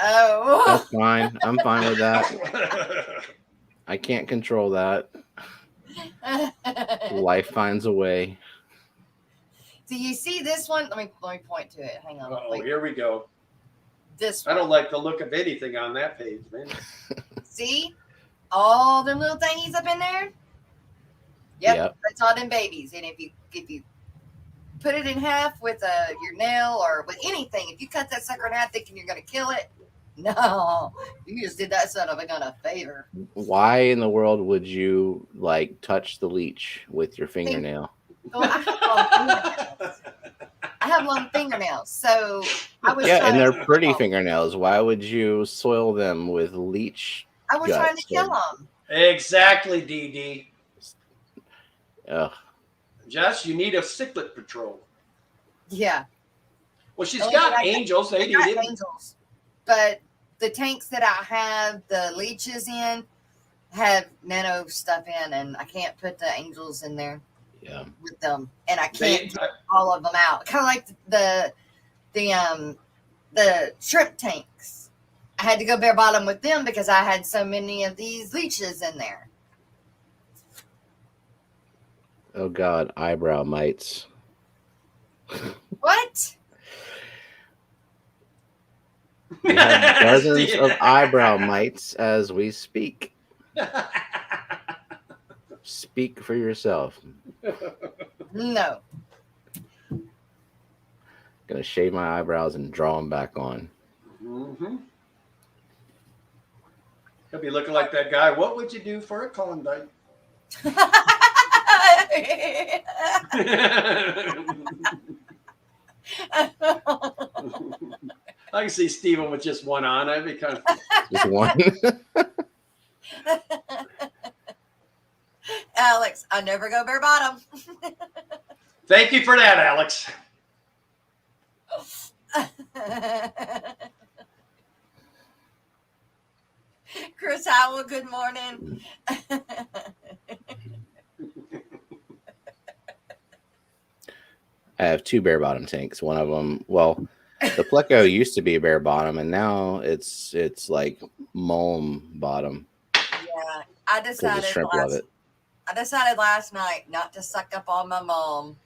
Oh. That's fine. I'm fine with that. I can't control that. Life finds a way. Do you see this one? Let me point to it. Hang on. Oh, here we go. This one. I don't like the look of anything on that page, man. See? All them little thingies up in there? Yep. That's all them babies. And if you put it in half with your nail or with anything, if you cut that sucker in half thinking you're going to kill it, no. You just did that son of a gun a favor. Why in the world would you touch the leech with your fingernail? Well, I have long fingernails, so I was and they're pretty fingernails. Why would you soil them with leech? I was trying to kill them. Exactly, DD. Ugh. Jess, you need a cichlid patrol. Yeah. Well, she's got angels. I got angels, but the tanks that I have the leeches in have nano stuff in, and I can't put the angels in there. Yeah. With them, and I can't get all of them out. Kind of like the shrimp tanks. I had to go bare bottom with them because I had so many of these leeches in there. Oh God, eyebrow mites. What? We have dozens of eyebrow mites as we speak. Speak for yourself. No. Gonna shave my eyebrows and draw them back on. Mm-hmm. He'll be looking like that guy. What would you do for a Klondike? I can see Steven with just one on. I'd be kind of just one. Alex, I never go bare bottom. Thank you for that, Alex. Chris Howell, good morning. I have two bare bottom tanks. One of them, well, the Pleco used to be a bare bottom, and now it's like mulm bottom. Yeah, I decided last night not to suck up all my mulm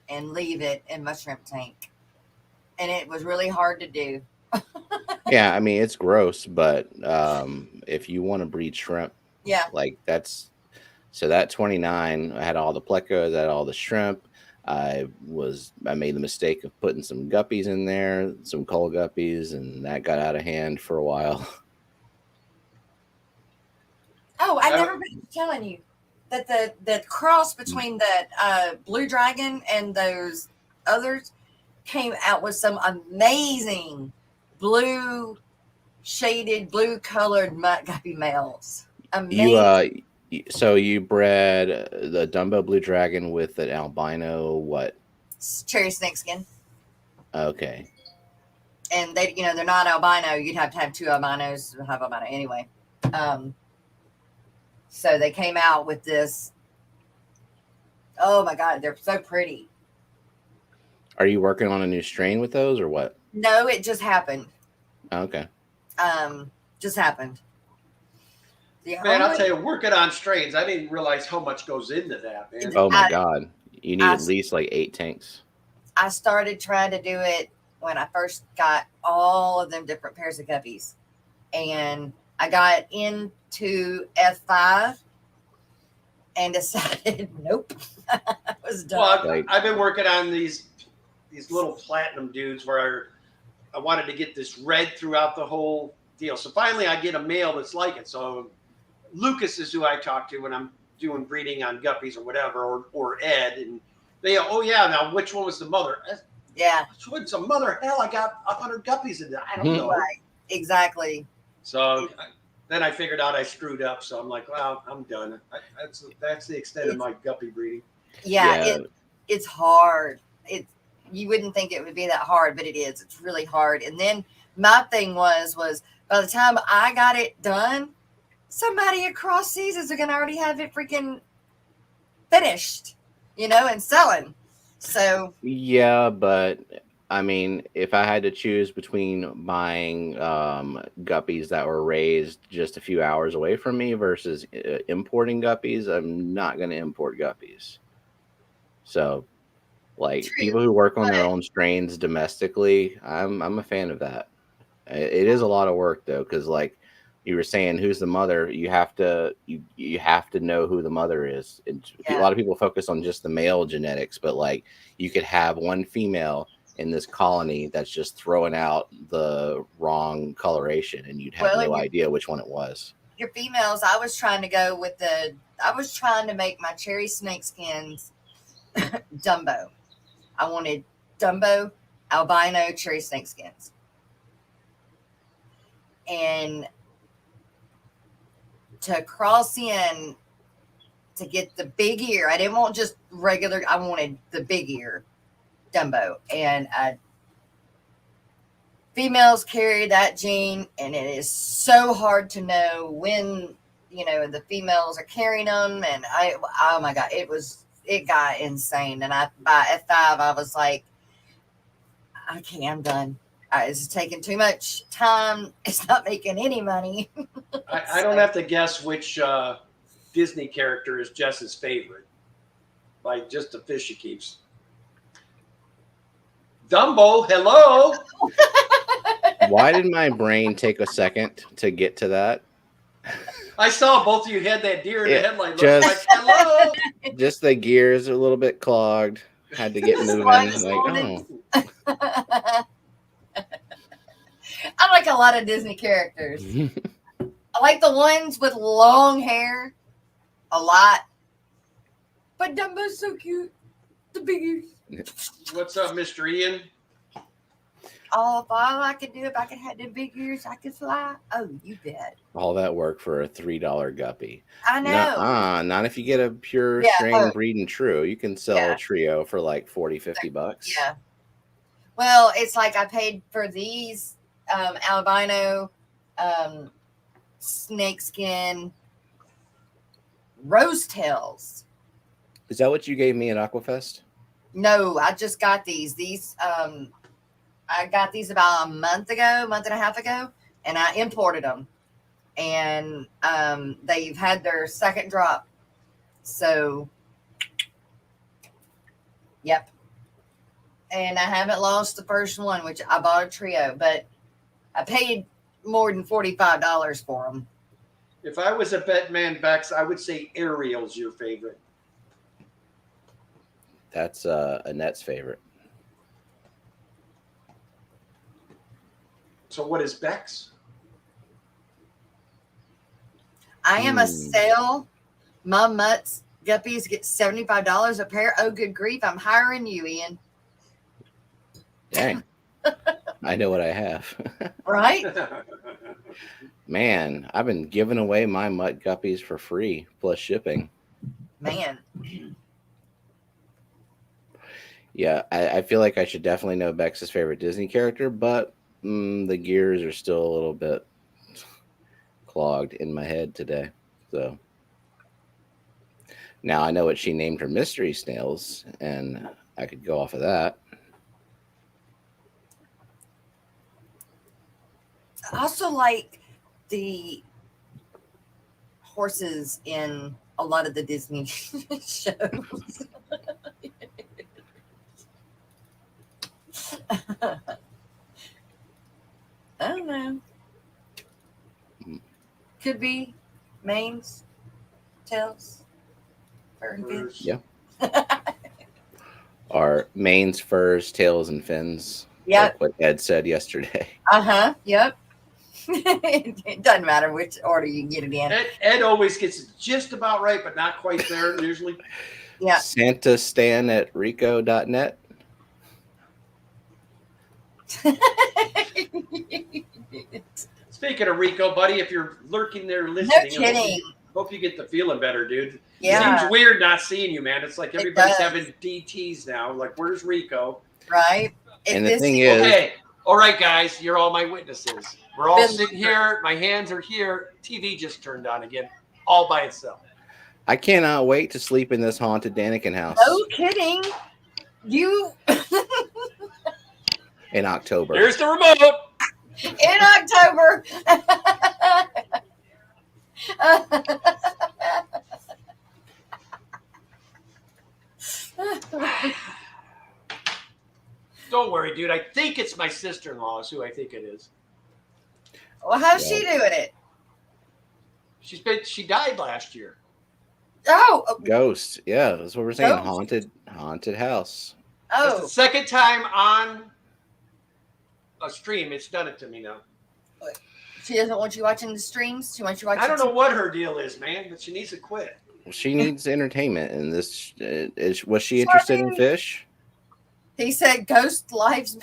and leave it in my shrimp tank, and it was really hard to do. Yeah, I mean it's gross, but if you want to breed shrimp, yeah, that 29, I had all the plecos, I had all the shrimp. I made the mistake of putting some guppies in there, some coal guppies, and that got out of hand for a while. Oh, I never been telling you that the cross between that blue dragon and those others came out with some amazing blue shaded, blue colored mutt guppy males. Amazing. So you bred the Dumbo blue dragon with an albino what? Cherry snakeskin. Okay. And they, they're not albino. You'd have to have two albinos to have albino anyway. So they came out with this. Oh my God, they're so pretty. Are you working on a new strain with those or what? No, it just happened. Okay. Just happened. The Man, I'll only- tell you, working on strains, I didn't realize how much goes into that, man. Oh my I- God. You need I- at least like 8 tanks. I started trying to do it when I first got all of them different pairs of guppies. And I got into F5 and decided, nope, I was done. Well, Like- I've been working on these little platinum dudes where I wanted to get this red throughout the whole deal. So finally, I get a male that's like it. So Lucas is who I talk to when I'm doing breeding on guppies or whatever, or Ed, and they go, oh yeah, now which one was the mother? Yeah, Which one's the mother? Hell, I got 100 guppies in there. I don't know. right. Exactly. So then I figured out I screwed up. So I'm like, well, I'm done. That's the extent of my guppy breeding. Yeah, it's hard. You wouldn't think it would be that hard, but it is. It's really hard. And then my thing was by the time I got it done, somebody across seasons are gonna already have it freaking finished, and selling. So Yeah, but I mean, if I had to choose between buying guppies that were raised just a few hours away from me versus importing guppies, I'm not going to import guppies. So, like, True, people who work on their but- own strains domestically, I'm a fan of that. It is a lot of work though, because like you were saying, who's the mother? You have to know who the mother is. A lot of people focus on just the male genetics, but like you could have one female in this colony that's just throwing out the wrong coloration, and you'd have no idea which one it was. Your females, I was trying to make my cherry snakeskins Dumbo. I wanted Dumbo albino cherry snakeskins. And to cross in to get the big ear, I didn't want just regular, I wanted the big ear Dumbo. And females carry that gene, and it is so hard to know when, the females are carrying them. And oh my God, it got insane. And by F5, I was like, okay, I'm done. It's taking too much time. It's not making any money. I don't have to guess which Disney character is Jess's favorite. Like just the fish she keeps. Dumbo, hello. Why did my brain take a second to get to that? I saw both of you had that deer in the headlight. Just- Like, hello. Just the gears are a little bit clogged. Had to get moving. Like, I like a lot of Disney characters. I like the ones with long hair a lot. But Dumbo's so cute. The big ears. What's up, Mr. Ian? Oh, if all I could do, if I could have the big ears, I could fly. Oh, you bet. all that work for a $3 guppy. I know. Not if you get a pure Yeah, strain breeding true. You can sell Yeah. a trio for like 40-50 bucks. Yeah. Well, it's like I paid for these albino snakeskin rose tails. Is that what you gave me at Aquafest? No, I just got these. I got these about a month and a half ago, and I imported them. And they've had their second drop. So, yep. And I haven't lost the first one, which I bought a trio, but I paid more than $45 for them. If I was a bet man, Bex, I would say Ariel's your favorite. That's Annette's favorite. So what is Bex? I am a sale. My mutts guppies get $75 a pair. Oh, good grief. I'm hiring you, Ian. Dang. I know what I have. Right? Man, I've been giving away my mutt guppies for free plus shipping. Man. Yeah, I feel like I should definitely know Bex's favorite Disney character, but the gears are still a little bit clogged in my head today. So now I know what she named her mystery snails, and I could go off of that. I also like the horses in a lot of the Disney shows. I don't know. Could be manes, tails, fur and fins. Yeah. Our manes, furs, tails, and fins. Yep. Like what Ed said yesterday. Yep. It doesn't matter which order you get it in. Ed always gets it just about right, but not quite there usually. Yeah. Santa Stan at rico.net. Speaking of Rico, buddy, if you're lurking there listening, No kidding. Hope you get the feeling better, dude. Yeah. Seems weird not seeing you, man. It's like everybody's does. having DTs now. Like, where's Rico? Right. And the thing is, Okay. All right, guys, you're all my witnesses. We're all Been- sitting here. My hands are here. TV just turned on again, all by itself. I cannot wait to sleep in this haunted Daniken house No kidding. You in October. Here's the remote. in October. Don't worry, dude. I think it's my sister-in-law is who I think it is. Well, how's she doing it? She died last year. Oh, Ghost. Yeah, that's what we're saying. Ghost. Haunted house. That's the oh, second time on a stream it's done it to me now. she doesn't want you watching the streams. She wants you watching. I don't know what her deal is, man, but she needs to quit. Well, she needs entertainment, and this was she interested in fish? He said, "Ghost lives."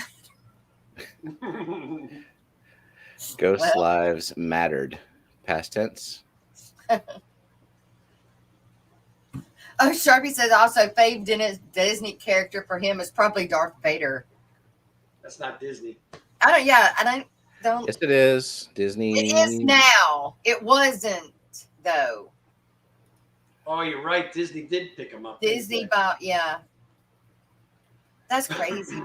Ghost Well. lives mattered. Past tense. Oh, Sharpie says also fave Disney character for him is probably Darth Vader. That's not Disney. I don't. Yeah, I don't. Yes, it is. Disney. It is now. It wasn't though. Oh, you're right. Disney did pick him up. didn't Disney they? bought. Yeah, that's crazy.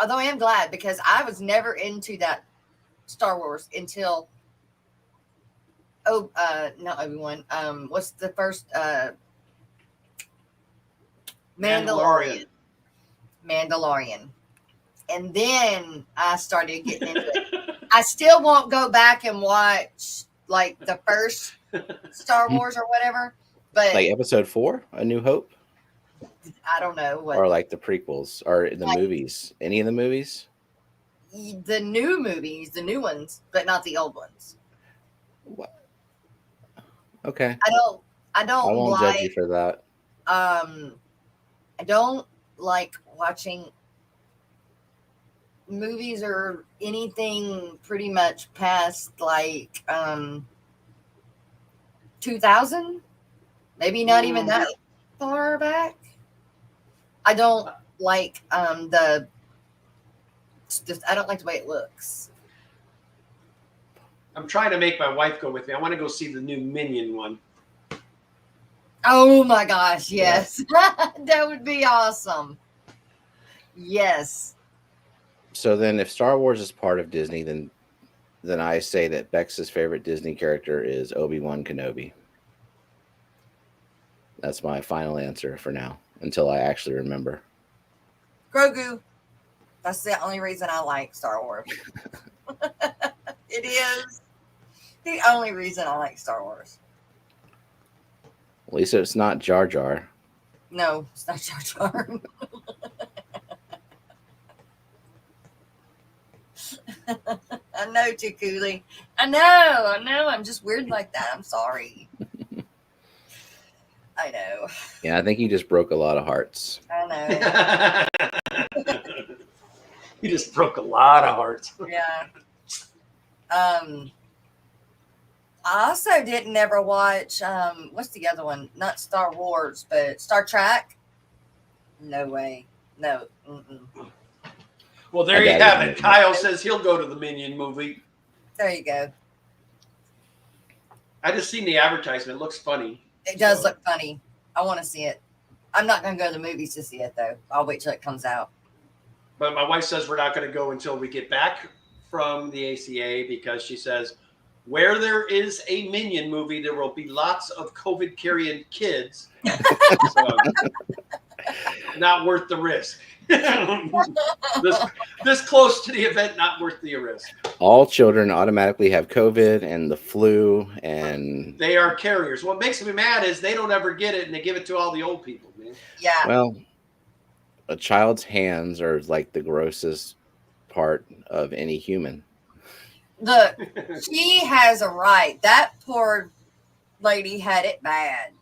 Although I am glad because I was never into that Star Wars until not Obi-Wan. What's the first Mandalorian. And then I started getting into it. I still won't go back and watch like the first Star Wars or whatever, but Like episode 4, A New Hope, I don't know what or like the prequels, or the Like- movies. Any of the movies? the new movies, the new ones, but not the old ones. Okay, I don't I won't like judge you for that. I don't like watching movies or anything pretty much past like 2000, maybe not even that far back. I don't like I don't like the way it looks. I'm trying to make my wife go with me. I want to go see the new Minion one. Oh my gosh, yes. That would be awesome. Yes. So then, if Star Wars is part of Disney, then I say that Bex's favorite Disney character is Obi-Wan Kenobi. That's my final answer for now, until I actually remember. Grogu. That's the only reason I like Star Wars. It is the only reason I like Star Wars. At least it's not Jar Jar. No, it's not Jar Jar. I know, Chikuli. I know. I'm just weird like that. I'm sorry. I know. Yeah, I think you just broke a lot of hearts. I know. You just broke a lot of hearts. Yeah. I also didn't ever watch what's the other one? Not Star Wars, but Star Trek. No way. No. Mm-mm. Well, there I you got have it. it. Kyle says he'll go to the Minion movie. There you go. I just seen the advertisement. It looks funny. It does So- look funny. I want to see it. I'm not going to go to the movies to see it though. I'll wait till it comes out. But my wife says we're not going to go until we get back from the ACA because she says, where there is a Minion movie, there will be lots of COVID carrying kids. So, not worth the risk. this close to the event, not worth the risk. All children automatically have COVID and the flu, and they are carriers. What makes me mad is they don't ever get it, and they give it to all the old people, man. Yeah. Well, a child's hands are like the grossest part of any human. Look, she has a right. That poor lady had it bad.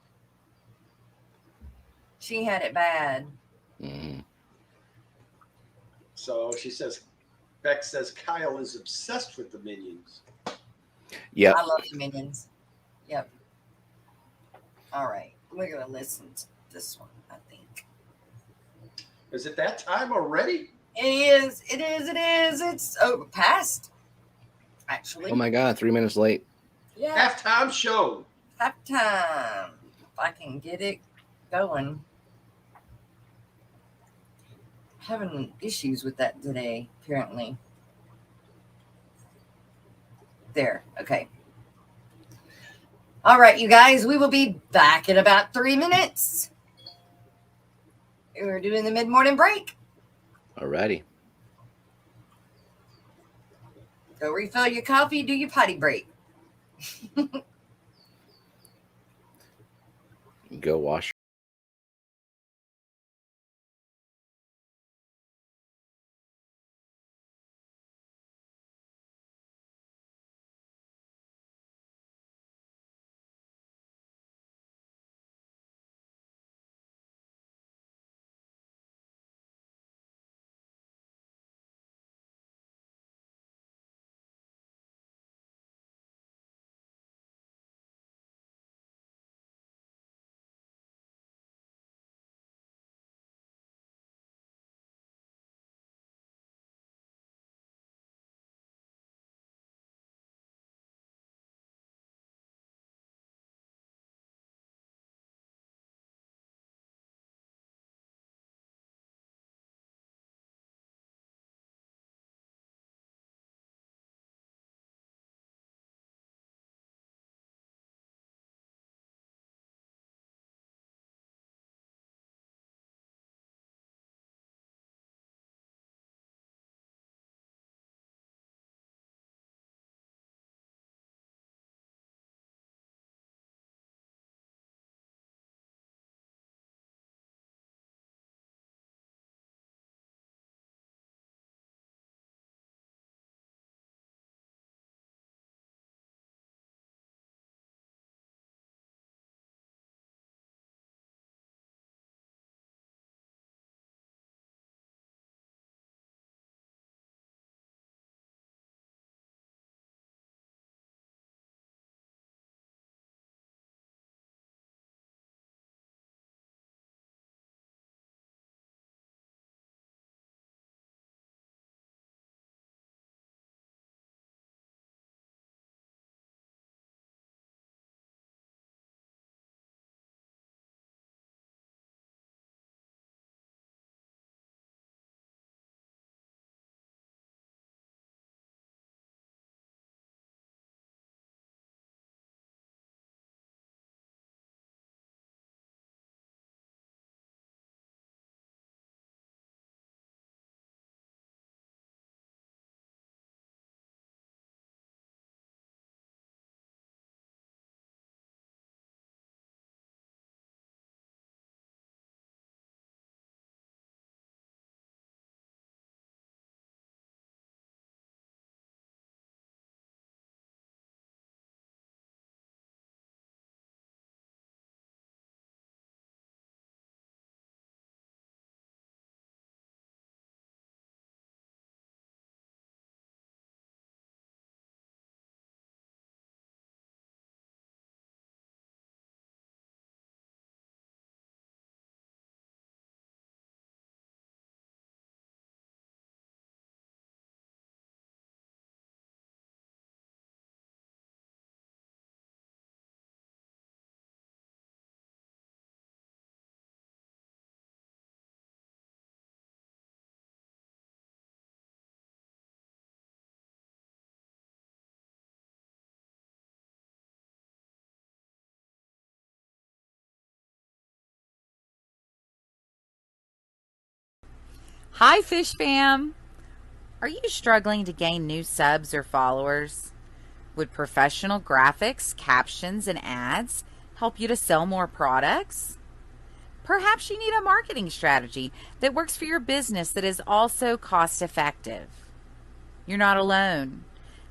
She had it bad. Mm-hmm. So she says, Beck says Kyle is obsessed with the Minions. Yeah, I love the Minions. Yep. All right. We're going to listen to this one, I think. Is it that time already? It is. It is. It is. It's past, actually. oh my God, 3 minutes late. Yeah. Halftime show. Halftime. If I can get it going. Having issues with that today, apparently. There. Okay. All right, you guys. We will be back in about 3 minutes. We're doing the mid-morning break. Alrighty. Go refill your coffee, do your potty break. Go wash Hi, Fish Fam! Are you struggling to gain new subs or followers? Would professional graphics, captions, and ads help you to sell more products? Perhaps you need a marketing strategy that works for your business that is also cost effective. You're not alone.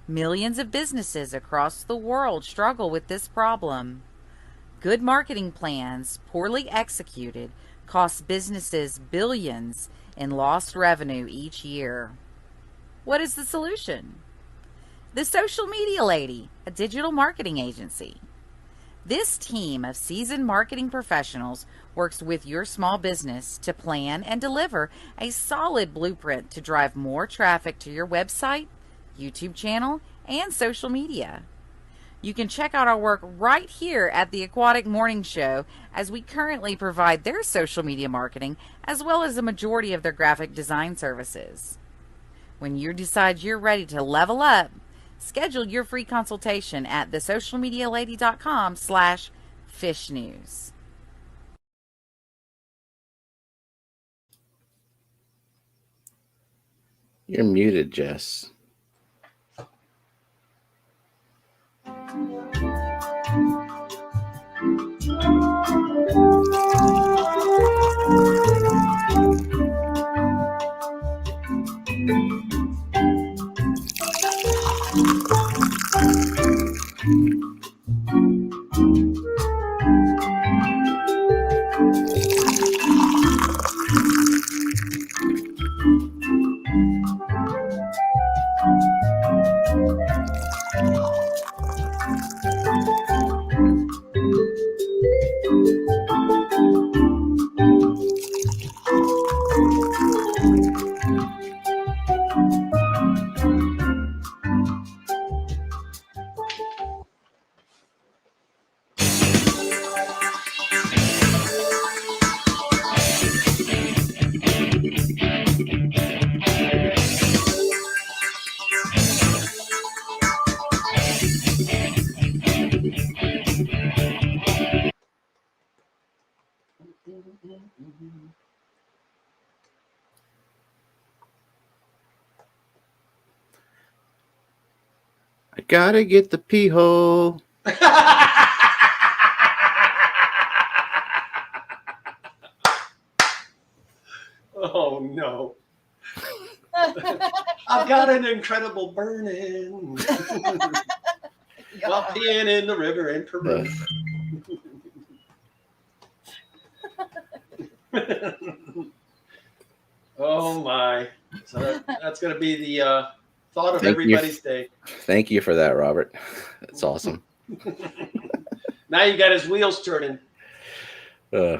Millions of businesses across the world struggle with this problem. Good marketing plans, poorly executed, cost businesses billions in lost revenue each year. What is the solution? The Social Media Lady, a digital marketing agency. This team of seasoned marketing professionals works with your small business to plan and deliver a solid blueprint to drive more traffic to your website, YouTube channel, and social media. You can check out our work right here at the Aquatic Morning Show, as we currently provide their social media marketing as well as a majority of their graphic design services. When you decide you're ready to level up, schedule your free consultation at thesocialmedialady.com/fishnews. You're muted, Jess. I gotta get the pee hole. Oh no. I've got an incredible burn-in while peeing in the river in Peru. Oh my. So that's going to be the thought of everybody's day. Thank you for that, Robert. That's awesome. Now you got his wheels turning. You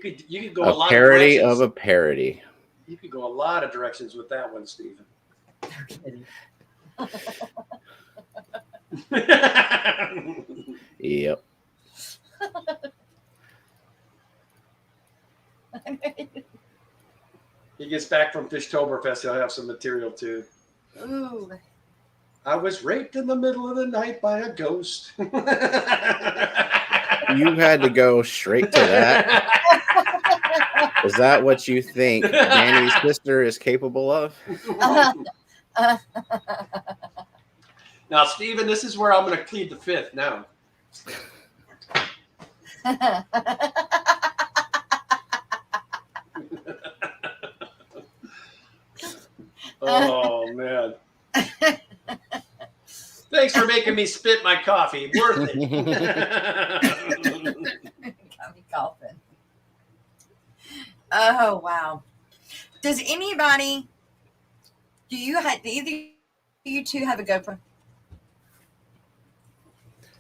could go a lot parody of directions. of a parody. You could go a lot of directions with that one, Stephen. Yep. He gets back from Fishtoberfest, he'll have some material too. Ooh. I was raped in the middle of the night by a ghost. You had to go straight to that. Is that what you think Danny's sister is capable of? Now, Stephen, this is where I'm going to plead the fifth now. Oh, man. Thanks for making me spit my coffee. Worth it. Got me coughing. Oh, wow. Does anybody, do either of you two have a GoPro?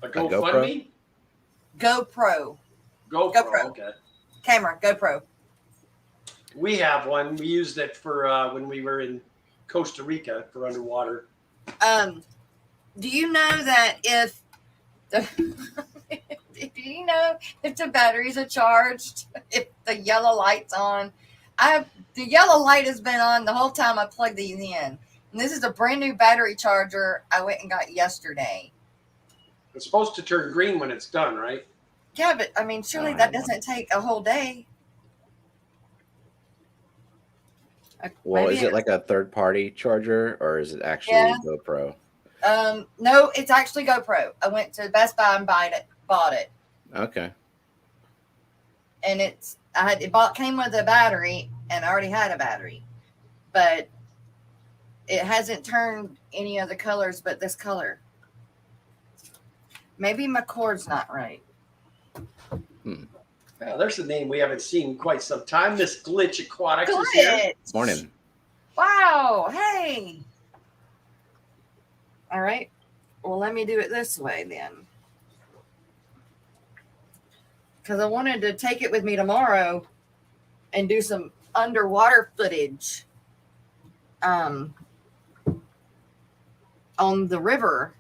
A GoFundMe? GoPro. GoPro, okay. Camera, GoPro. We have one. We used it for when we were in Costa Rica for underwater. Do you know that if the do you know if the batteries are charged, if the yellow light's on? The yellow light has been on the whole time I plugged these in. And this is a brand new battery charger I went and got yesterday. It's supposed to turn green when it's done, right? Yeah, but I mean, surely that doesn't take a whole day. Well, Maybe is it like a third-party charger or is it actually Yeah. GoPro? No, it's actually GoPro. I went to Best Buy and bought it. Okay. And it came with a battery, and I already had a battery, but it hasn't turned any of the colors but this color. Maybe my cord's not right. Yeah, there's a name we haven't seen in quite some time. Miss Glitch Aquatics is here. Morning. Wow. Hey. All right. Well, let me do it this way then. Because I wanted to take it with me tomorrow and do some underwater footage on the river.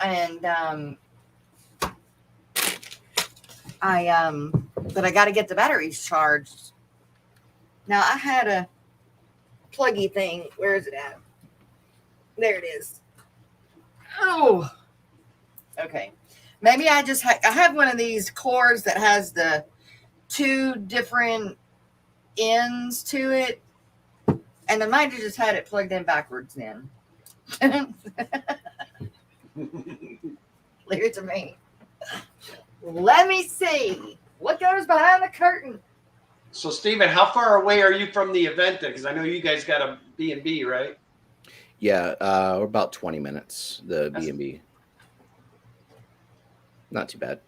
And but I got to get the batteries charged. Now I had a pluggy thing. Where is it at? There it is. Oh, okay. Maybe I just I have one of these cords that has the two different ends to it, and I might have just had it plugged in backwards then. Leave it to me. Let me see what goes behind the curtain. So, Stephen, how far away are you from the event then? Because I know you guys got a B&B, right? Yeah, we're about 20 minutes, the B&B. Not too bad.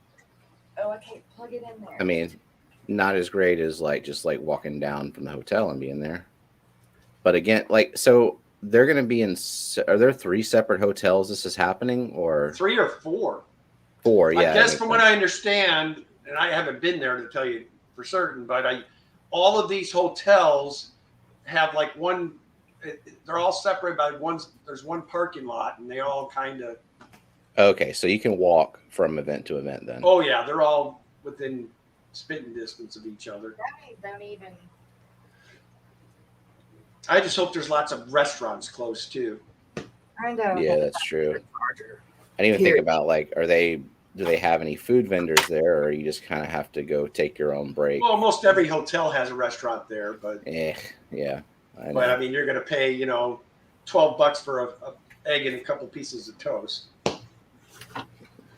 Oh, I can't plug it in there. I mean, not as great as just walking down from the hotel and being there. But again, so they're going to be are there 3 separate hotels this is happening, or 3 or 4? 4, yeah. I guess from what I understand, and I haven't been there to tell you for certain, but all of these hotels have one, they're all separated by there's one parking lot, and they all kind of. Okay, so you can walk from event to event then. Oh yeah, they're all within spitting distance of each other. Don't even. I just hope there's lots of restaurants close too. I know. Yeah, that's true. I didn't even think about do they have any food vendors there, or you just kind of have to go take your own break? Well, almost every hotel has a restaurant there, but yeah. But I mean, you're going to pay $12 for a egg and a couple pieces of toast.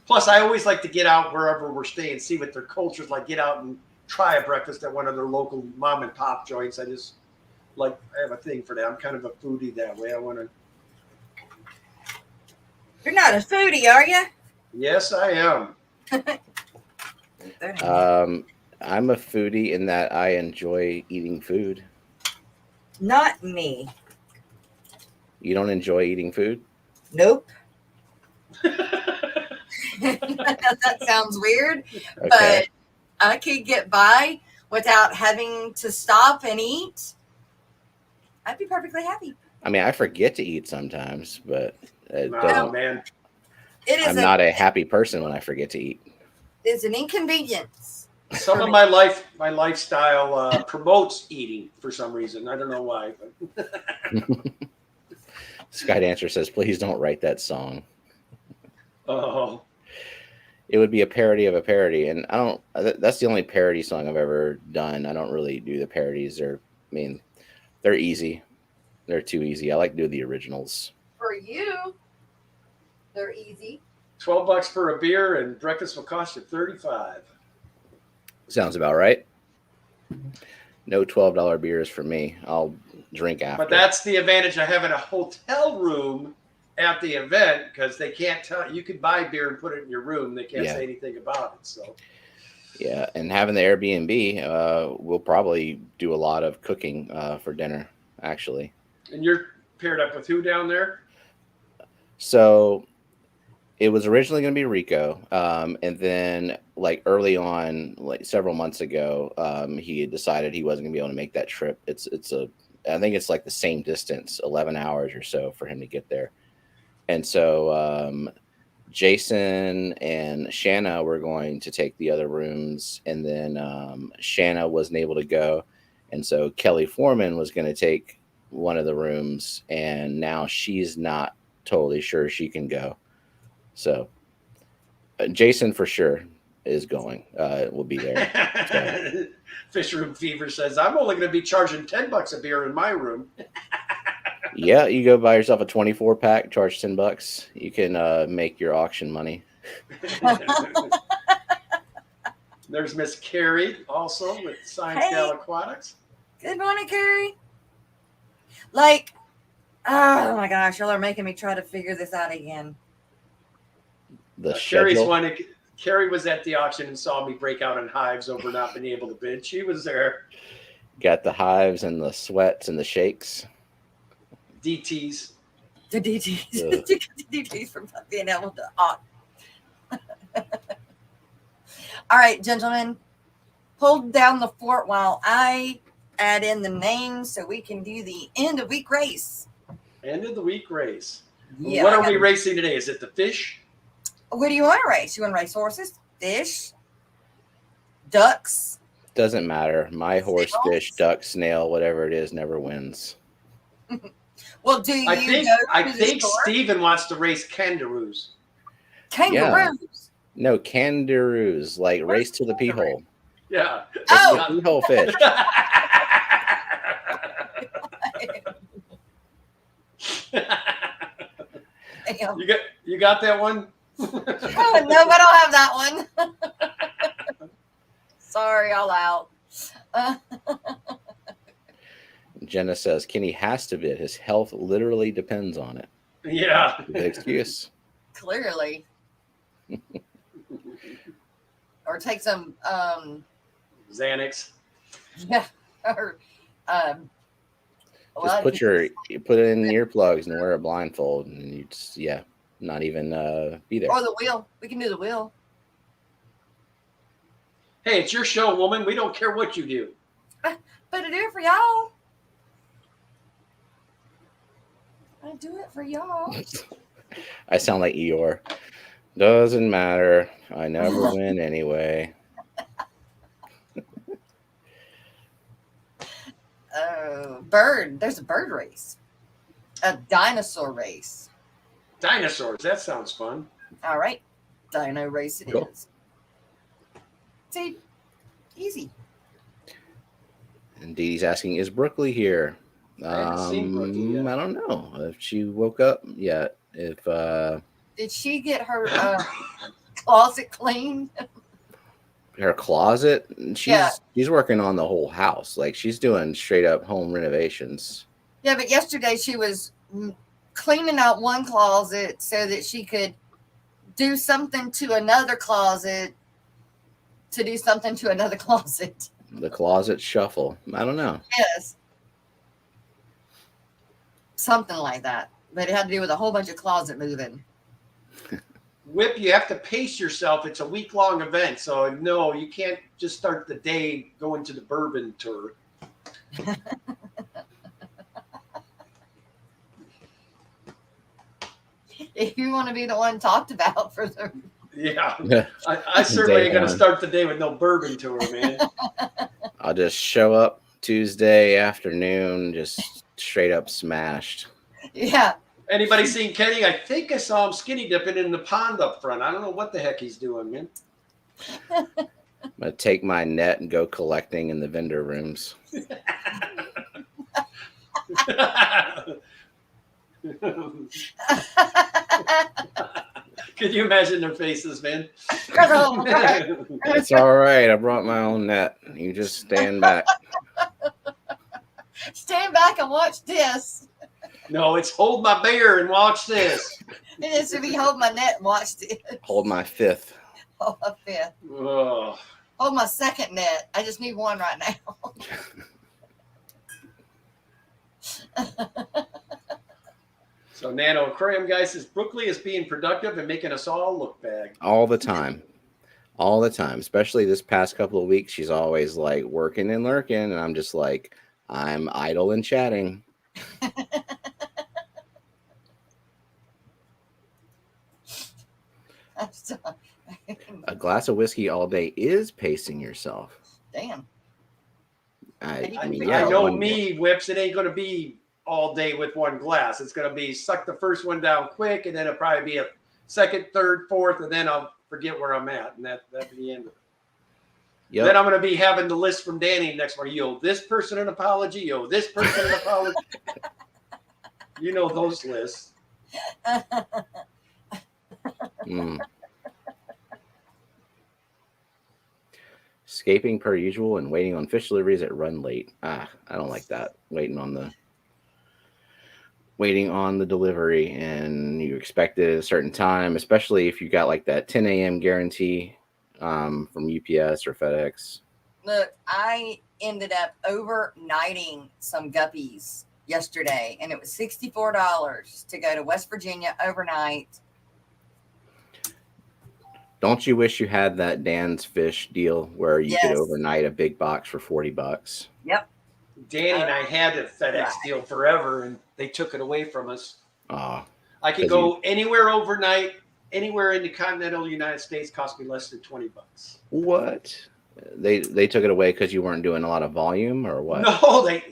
Plus, I always like to get out wherever we're staying, see what their culture's like. Get out and try a breakfast at one of their local mom and pop joints. I have a thing for that. I'm kind of a foodie that way. I want to. You're not a foodie, are you? Yes, I am. I'm a foodie in that I enjoy eating food. Not me. You don't enjoy eating food? Nope. That sounds weird, Okay. but I could get by without having to stop and eat. I'd be perfectly happy. I mean, I forget to eat sometimes, but Man. I'm not a happy person when I forget to eat. It's an inconvenience. Some of my lifestyle promotes eating for some reason. I don't know why. But Sky Dancer says, please don't write that song. Oh. It would be a parody of a parody, and that's the only parody song I've ever done. I don't really do the parodies. They're easy. They're too easy. I like to do the originals. For you, they're easy. $12 for a beer and breakfast will cost you $35. Sounds about right. No $12 beers for me. I'll drink after. But that's the advantage of having a hotel room at the event, because they can't tell. You could buy beer and put it in your room. They can't say anything about it. So yeah, and having the Airbnb, we'll probably do a lot of cooking for dinner, actually. And you're paired up with who down there? So it was originally going to be Rico, and then early on, several months ago, he had decided he wasn't going to be able to make that trip. I think it's the same distance, 11 hours or so for him to get there. And so Jason and Shanna were going to take the other rooms, and then Shanna wasn't able to go. And so Kelly Foreman was going to take one of the rooms, and now she's not totally sure she can go. So Jason for sure. is going. Will be there. So. Fish Room Fever says, I'm only going to be charging $10 a beer in my room. Yeah, you go buy yourself a 24 pack, charge $10. You can make your auction money. There's Miss Carrie also with Science Gal Aquatics. Good morning, Carrie. Like, oh my gosh, y'all are making me try to figure this out again. Carrie was at the auction and saw me break out in hives over not being able to bid. She was there. Got the hives and the sweats and the shakes. DTs. The DTs. The DTs from not being able to opt. All right, gentlemen, hold down the fort while I add in the names so we can do the end of week race. End of the week race. Yeah, what are we racing today? Is it the fish? What do you want to race? You want to race horses, fish, ducks? Doesn't matter. My horse, fish, duck, snail, whatever it is, never wins. Well, do you? I think Steven wants to race kangaroos. Kangaroos? Yeah. No, kangaroos. Like race to the pee hole. Yeah. Oh, pee hole fish. You got that one? Oh, no, I don't have that one. Sorry, all out. Jenna says Kenny has to bid. His health literally depends on it. Yeah. Good excuse. Clearly. Or take some Xanax. Yeah. Or just put it in earplugs and wear a blindfold, and you just not even be there. Or the wheel. We can do the wheel. Hey, it's your show, woman. We don't care what you do. But I do it for y'all. I do it for y'all. I sound like Eeyore. Doesn't matter. I never win anyway. Bird. There's a bird race. A dinosaur race. Dinosaurs. That sounds fun. All right. Dino race it Cool. is. See, easy. And Dee Dee's asking, is Brooklyn here? I haven't seen Brooklyn yet. I don't know if she woke up yet. If Did she get her closet cleaned? her closet, she's working on the whole house. Like she's doing straight up home renovations. Yeah, but yesterday she was cleaning out one closet so that she could do something to another closet to do something to another closet. The closet shuffle. I don't know. Yes. Something like that. But it had to do with a whole bunch of closet moving. Whip, you have to pace yourself. It's a week-long event. So, no, you can't just start the day going to the bourbon tour. If you want to be the one talked about for the... Yeah. I certainly ain't going to start the day with no bourbon tour, man. I'll just show up Tuesday afternoon, just straight up smashed. Yeah. Anybody seen Kenny? I think I saw him skinny dipping in the pond up front. I don't know what the heck he's doing, man. I'm going to take my net and go collecting in the vendor rooms. Can you imagine their faces, man? It's all right. I brought my own net. You just stand back. Stand back and watch this. No, it's hold my beer and watch this. It is to be hold my net and watch this. Hold my fifth. Hold my fifth. Oh. Hold my second net. I just need one right now. So Nano Aquarium guy says Brooklyn is being productive and making us all look bad. All the time. All the time. Especially this past couple of weeks. She's always like working and lurking. And I'm just like, I'm idle and chatting. A glass of whiskey all day is pacing yourself. Damn. I know me, Whips. It ain't going to be all day with one glass. It's going to be suck the first one down quick, and then it'll probably be a second, third, fourth, and then I'll forget where I'm at, and that'd be the end of it. Yep. Then I'm going to be having the list from Danny next morning. You owe this person an apology. You owe this person an apology. You know those lists. Mm. Escaping per usual and waiting on fish deliveries that run late. I don't like that. Waiting on the delivery and you expect it at a certain time, especially if you got like that 10 a.m. guarantee from UPS or FedEx. Look, I ended up overnighting some guppies yesterday, and it was $64 to go to West Virginia overnight. Don't you wish you had that Dan's Fish deal where you could overnight a big box for $40? Yep. Danny and I had a FedEx deal forever, and they took it away from us. I could go anywhere overnight, anywhere in the continental United States, cost me less than $20. What? They took it away because you weren't doing a lot of volume, or what? No, they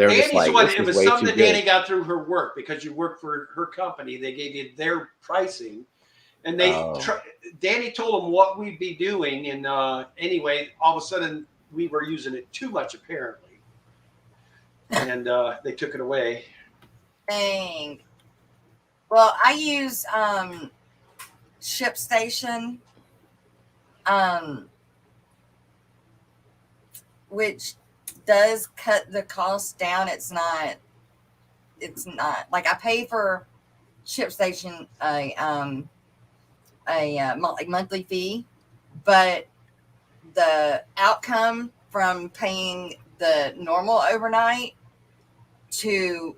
were Danny's just like, it was something that Danny got through her work because you work for her company. They gave you their pricing, and Danny told them what we'd be doing, and anyway, all of a sudden we were using it too much apparently, and they took it away. Dang. Well, I use ShipStation, which does cut the cost down. It's not like I pay for ShipStation a monthly fee, but the outcome from paying the normal overnight to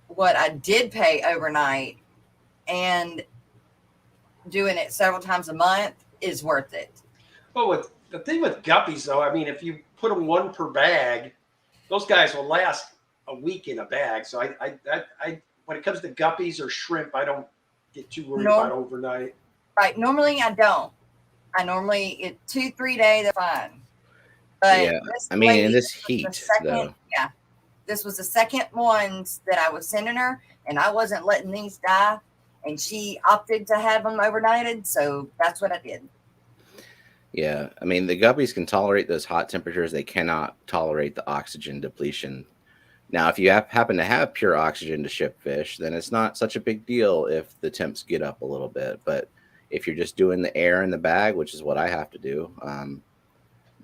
what I did pay overnight and doing it several times a month is worth it. Well, the thing with guppies, though, I mean, if you put them one per bag, those guys will last a week in a bag. So I when it comes to guppies or shrimp, I don't get too worried about overnight. Right. Normally I don't. I normally 2-3 days they're fine. But yeah, I mean, in this heat, though. Yeah. This was the second ones that I was sending her, and I wasn't letting these die. And she opted to have them overnighted, so that's what I did. Yeah, I mean, the guppies can tolerate those hot temperatures. They cannot tolerate the oxygen depletion. Now, if you happen to have pure oxygen to ship fish, then it's not such a big deal if the temps get up a little bit. But if you're just doing the air in the bag, which is what I have to do,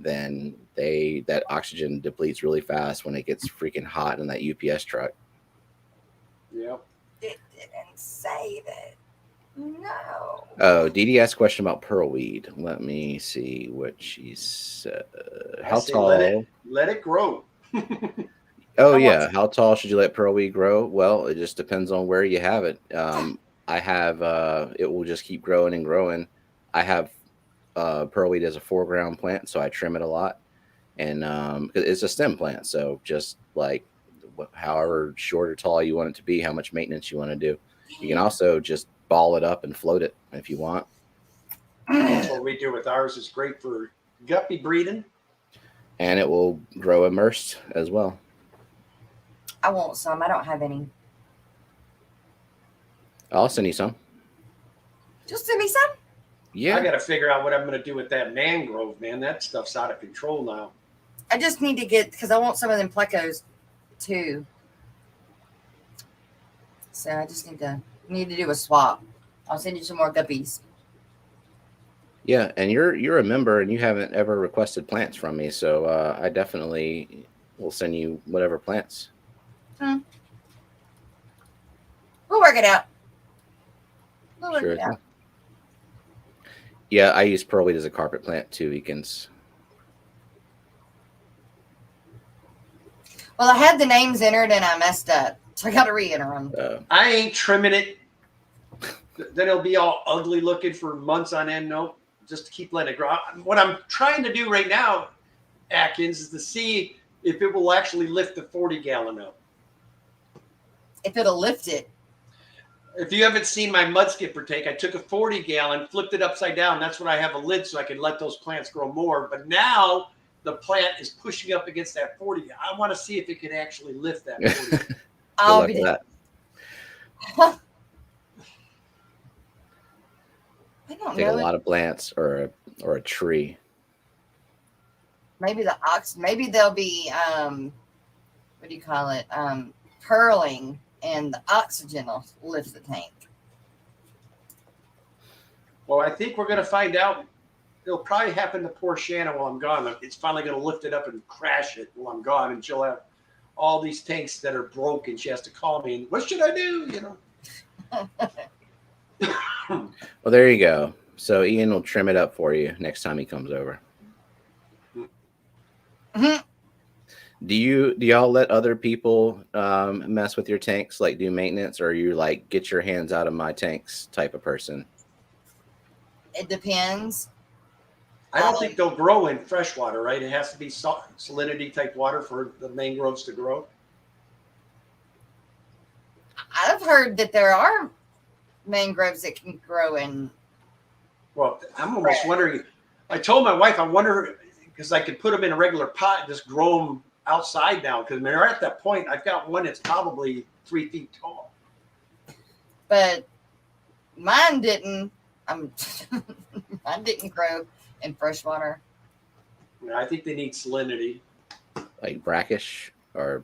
then that oxygen depletes really fast when it gets freaking hot in that UPS truck. Yep. It didn't say that. No. Oh, Dee asked a question about pearlweed. Let me see what she said. How tall? Let it grow. Oh, yeah. How tall should you let pearlweed grow? Well, it just depends on where you have it. I have, it will just keep growing and growing. I have pearlweed as a foreground plant, so I trim it a lot. And it's a stem plant, so just like however short or tall you want it to be, how much maintenance you want to do. You can also just ball it up and float it if you want. That's what we do with ours. It's great for guppy breeding. And it will grow immersed as well. I want some. I don't have any. I'll send you some. Just send me some? Yeah. I got to figure out what I'm going to do with that mangrove, man. That stuff's out of control now. I just need to get, because I want some of them plecos too. So I just need to do a swap. I'll send you some more guppies. Yeah, and you're a member and you haven't ever requested plants from me, so I definitely will send you whatever plants. We'll work it out. Sure. Yeah, I use pearlweed as a carpet plant too, Eakins. Well, I had the names entered and I messed up, so I got to re-enter them. I ain't trimming it. Then it'll be all ugly looking for months on end. Nope, just to keep letting it grow. What I'm trying to do right now, Atkins, is to see if it will actually lift the 40-gallon up. If it'll lift it. If you haven't seen my mud skipper take, I took a 40-gallon, flipped it upside down. That's when I have a lid so I can let those plants grow more. But now the plant is pushing up against that 40. I want to see if it can actually lift that 40. I'll be that. I don't Take a know. lot of plants or a tree. Maybe maybe they'll be what do you call it? Purling, and the oxygen will lift the tank. Well, I think we're going to find out. It'll probably happen to poor Shanna while I'm gone. It's finally going to lift it up and crash it while I'm gone, and she'll have all these tanks that are broken. She has to call me. And, what should I do? You know. Well, there you go. So Ian will trim it up for you next time he comes over. Mhm. Do y'all let other people mess with your tanks, like do maintenance, or are you like get your hands out of my tanks type of person? It depends. I don't think they'll grow in fresh water, right? It has to be salinity type water for the mangroves to grow. I've heard that there are mangroves that can grow in. Well, I'm almost wondering. I told my wife, I wonder, because I could put them in a regular pot and just grow them outside now. Because they're at that point. I've got one that's probably 3 feet tall. But mine didn't. Mine didn't grow in fresh water. I think they need salinity. Like brackish or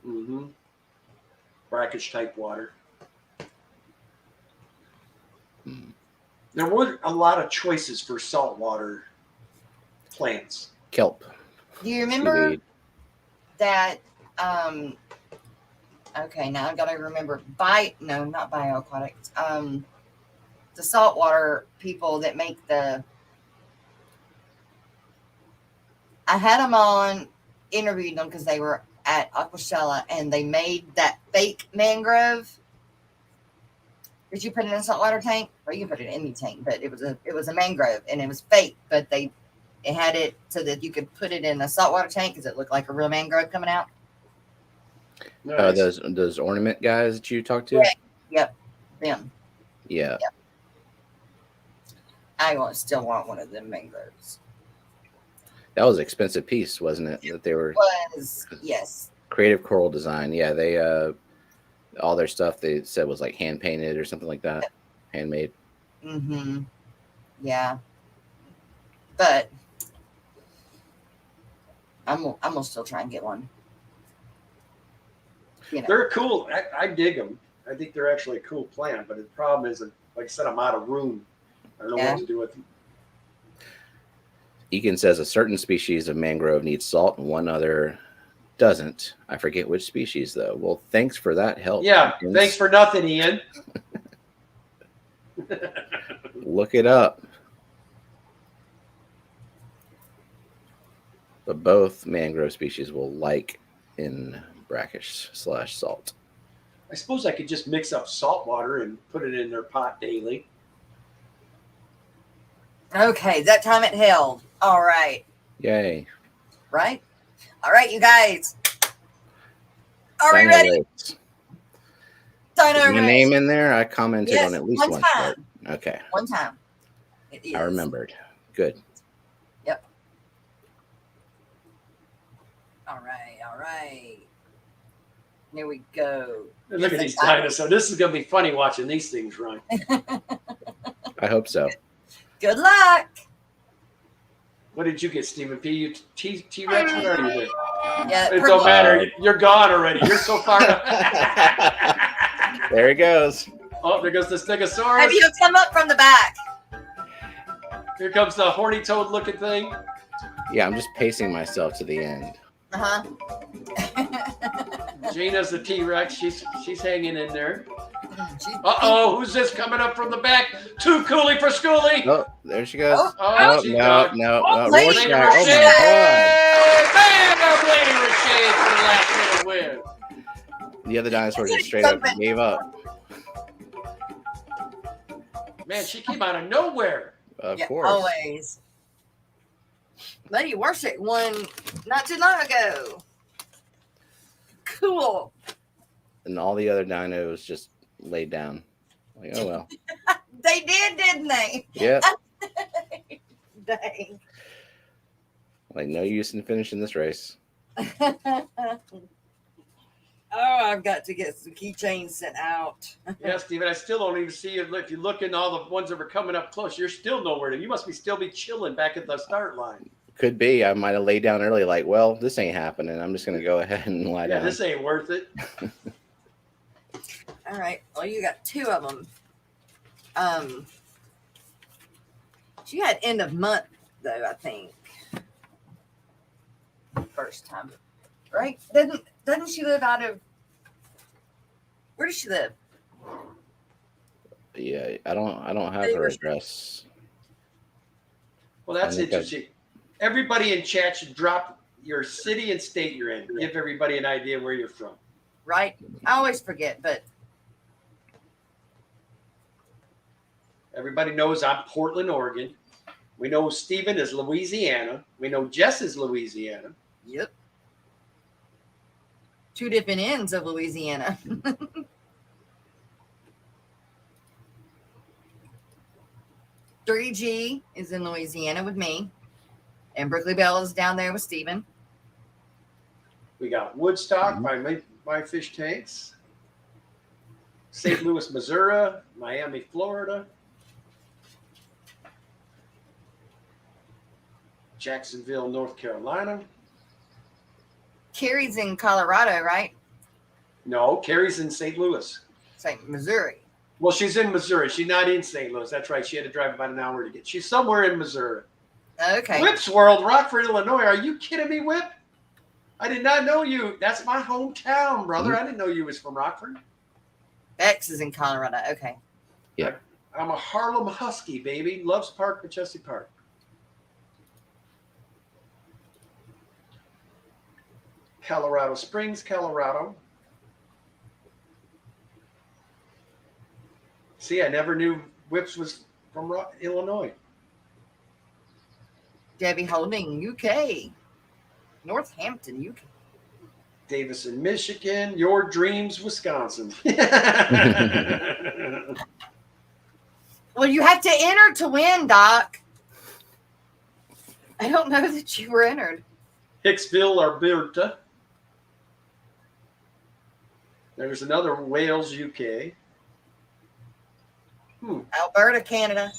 brackish type water. Hmm. There were a lot of choices for saltwater plants. Kelp. Do you remember Seaweed. that? Okay, now I gotta remember. Not bioaquatics. The saltwater people that make the. I had them on, interviewed them because they were at Aquashella, and they made that fake mangrove. Did you put it in a saltwater tank? Or you can put it in any tank, but it was a mangrove, and it was fake, but it had it so that you could put it in a saltwater tank because it looked like a real mangrove coming out. Nice. Those ornament guys that you talked to? Yep, them. Yeah. Yep. I still want one of them mangroves. That was an expensive piece, wasn't it? That they were Yes. Creative Coral Design. Yeah, they all their stuff they said was like hand painted or something like that. Handmade. Mm-hmm. Yeah. But I'm gonna still try and get one. You know. They're cool. I dig them. I think they're actually a cool plant, but the problem is, like I said, I'm out of room. I don't know what to do with them. Egan says a certain species of mangrove needs salt and one other doesn't. I forget which species though. Well, thanks for that help. Yeah, Egan. thanks for nothing, Ian. Look it up. But both mangrove species will like in brackish / salt. I suppose I could just mix up salt water and put it in their pot daily. Okay, that time it held. All right. Yay. Right? All right, you guys. Are we Dino ready? race. Dino Is my race. name in there? I commented Yes, on at least one one time. short. Okay. One time. It is. I remembered. Good. Yep. All right. All right. Here we go. Look at these dinosaurs. This is going to be funny watching these things run. I hope so. Good luck. What did you get, Stephen P? You T-Rex? What are you there? Yeah, It don't matter. You're gone already. You're so far. There he goes. Oh, there goes the Stegosaurus. Maybe he'll come up from the back. Here comes the horny toad looking thing. Yeah, I'm just pacing myself to the end. Uh-huh. Gina's the T-Rex. She's hanging in there. She's- Uh-oh, who's this coming up from the back? Too cooly for schooly. Oh, there she goes. Oh, Oh, No. Lady Rorschach. Ricochet. Oh Bam! Lady Ricochet for the last minute win. my God. The other dinosaur just straight up gave up. Man, she came out of nowhere. Of Yeah, course. always. Lady Worship won not too long ago. Cool. And all the other dinos just laid down. Like, oh well. They did, didn't they? Yep. Dang. Like no use in finishing this race. Oh, I've got to get some keychains sent out. Yeah, Steven, I still don't even see you. If you look in all the ones that were coming up close, you're still nowhere. You must still be chilling back at the start line. Could be. I might have laid down early, like, well, this ain't happening. I'm just going to go ahead and lie Yeah, down. this ain't worth it. All right. Well, you got 2 of them. She had end of month though, I think. First time, right? Doesn't she live out of? Where does she live? Yeah, I don't have her address. Well, that's interesting. Everybody in chat should drop your city and state you're in. Give everybody an idea where you're from. Right? I always forget, but everybody knows I'm Portland, Oregon. We know Stephen is Louisiana. We know Jess is Louisiana. Yep. 2 different ends of Louisiana. $3G is in Louisiana with me. And Brickley Bell is down there with Stephen. We got Woodstock by my fish tanks. St. Louis, Missouri. Miami, Florida. Jacksonville, North Carolina. Carrie's in Colorado, right? No, Carrie's in St. Louis. St. Missouri. Well, she's in Missouri. She's not in St. Louis. That's right. She had to drive about an hour to get. She's somewhere in Missouri. Okay. Whip's World, Rockford, Illinois. Are you kidding me, Whip? I did not know you. That's my hometown, brother. I didn't know you was from Rockford. Bex is in Colorado. Okay. Yeah. I'm a Harlem Husky, baby. Loves Park, Majestic Park. Colorado Springs, Colorado. See, I never knew Whips was from Illinois. Debbie Holding, UK. Northampton, UK. Davison, Michigan. Your Dreams, Wisconsin. Well, you have to enter to win, Doc. I don't know that you were entered. Hicksville, Alberta. There's another Wales, UK. Alberta, Canada.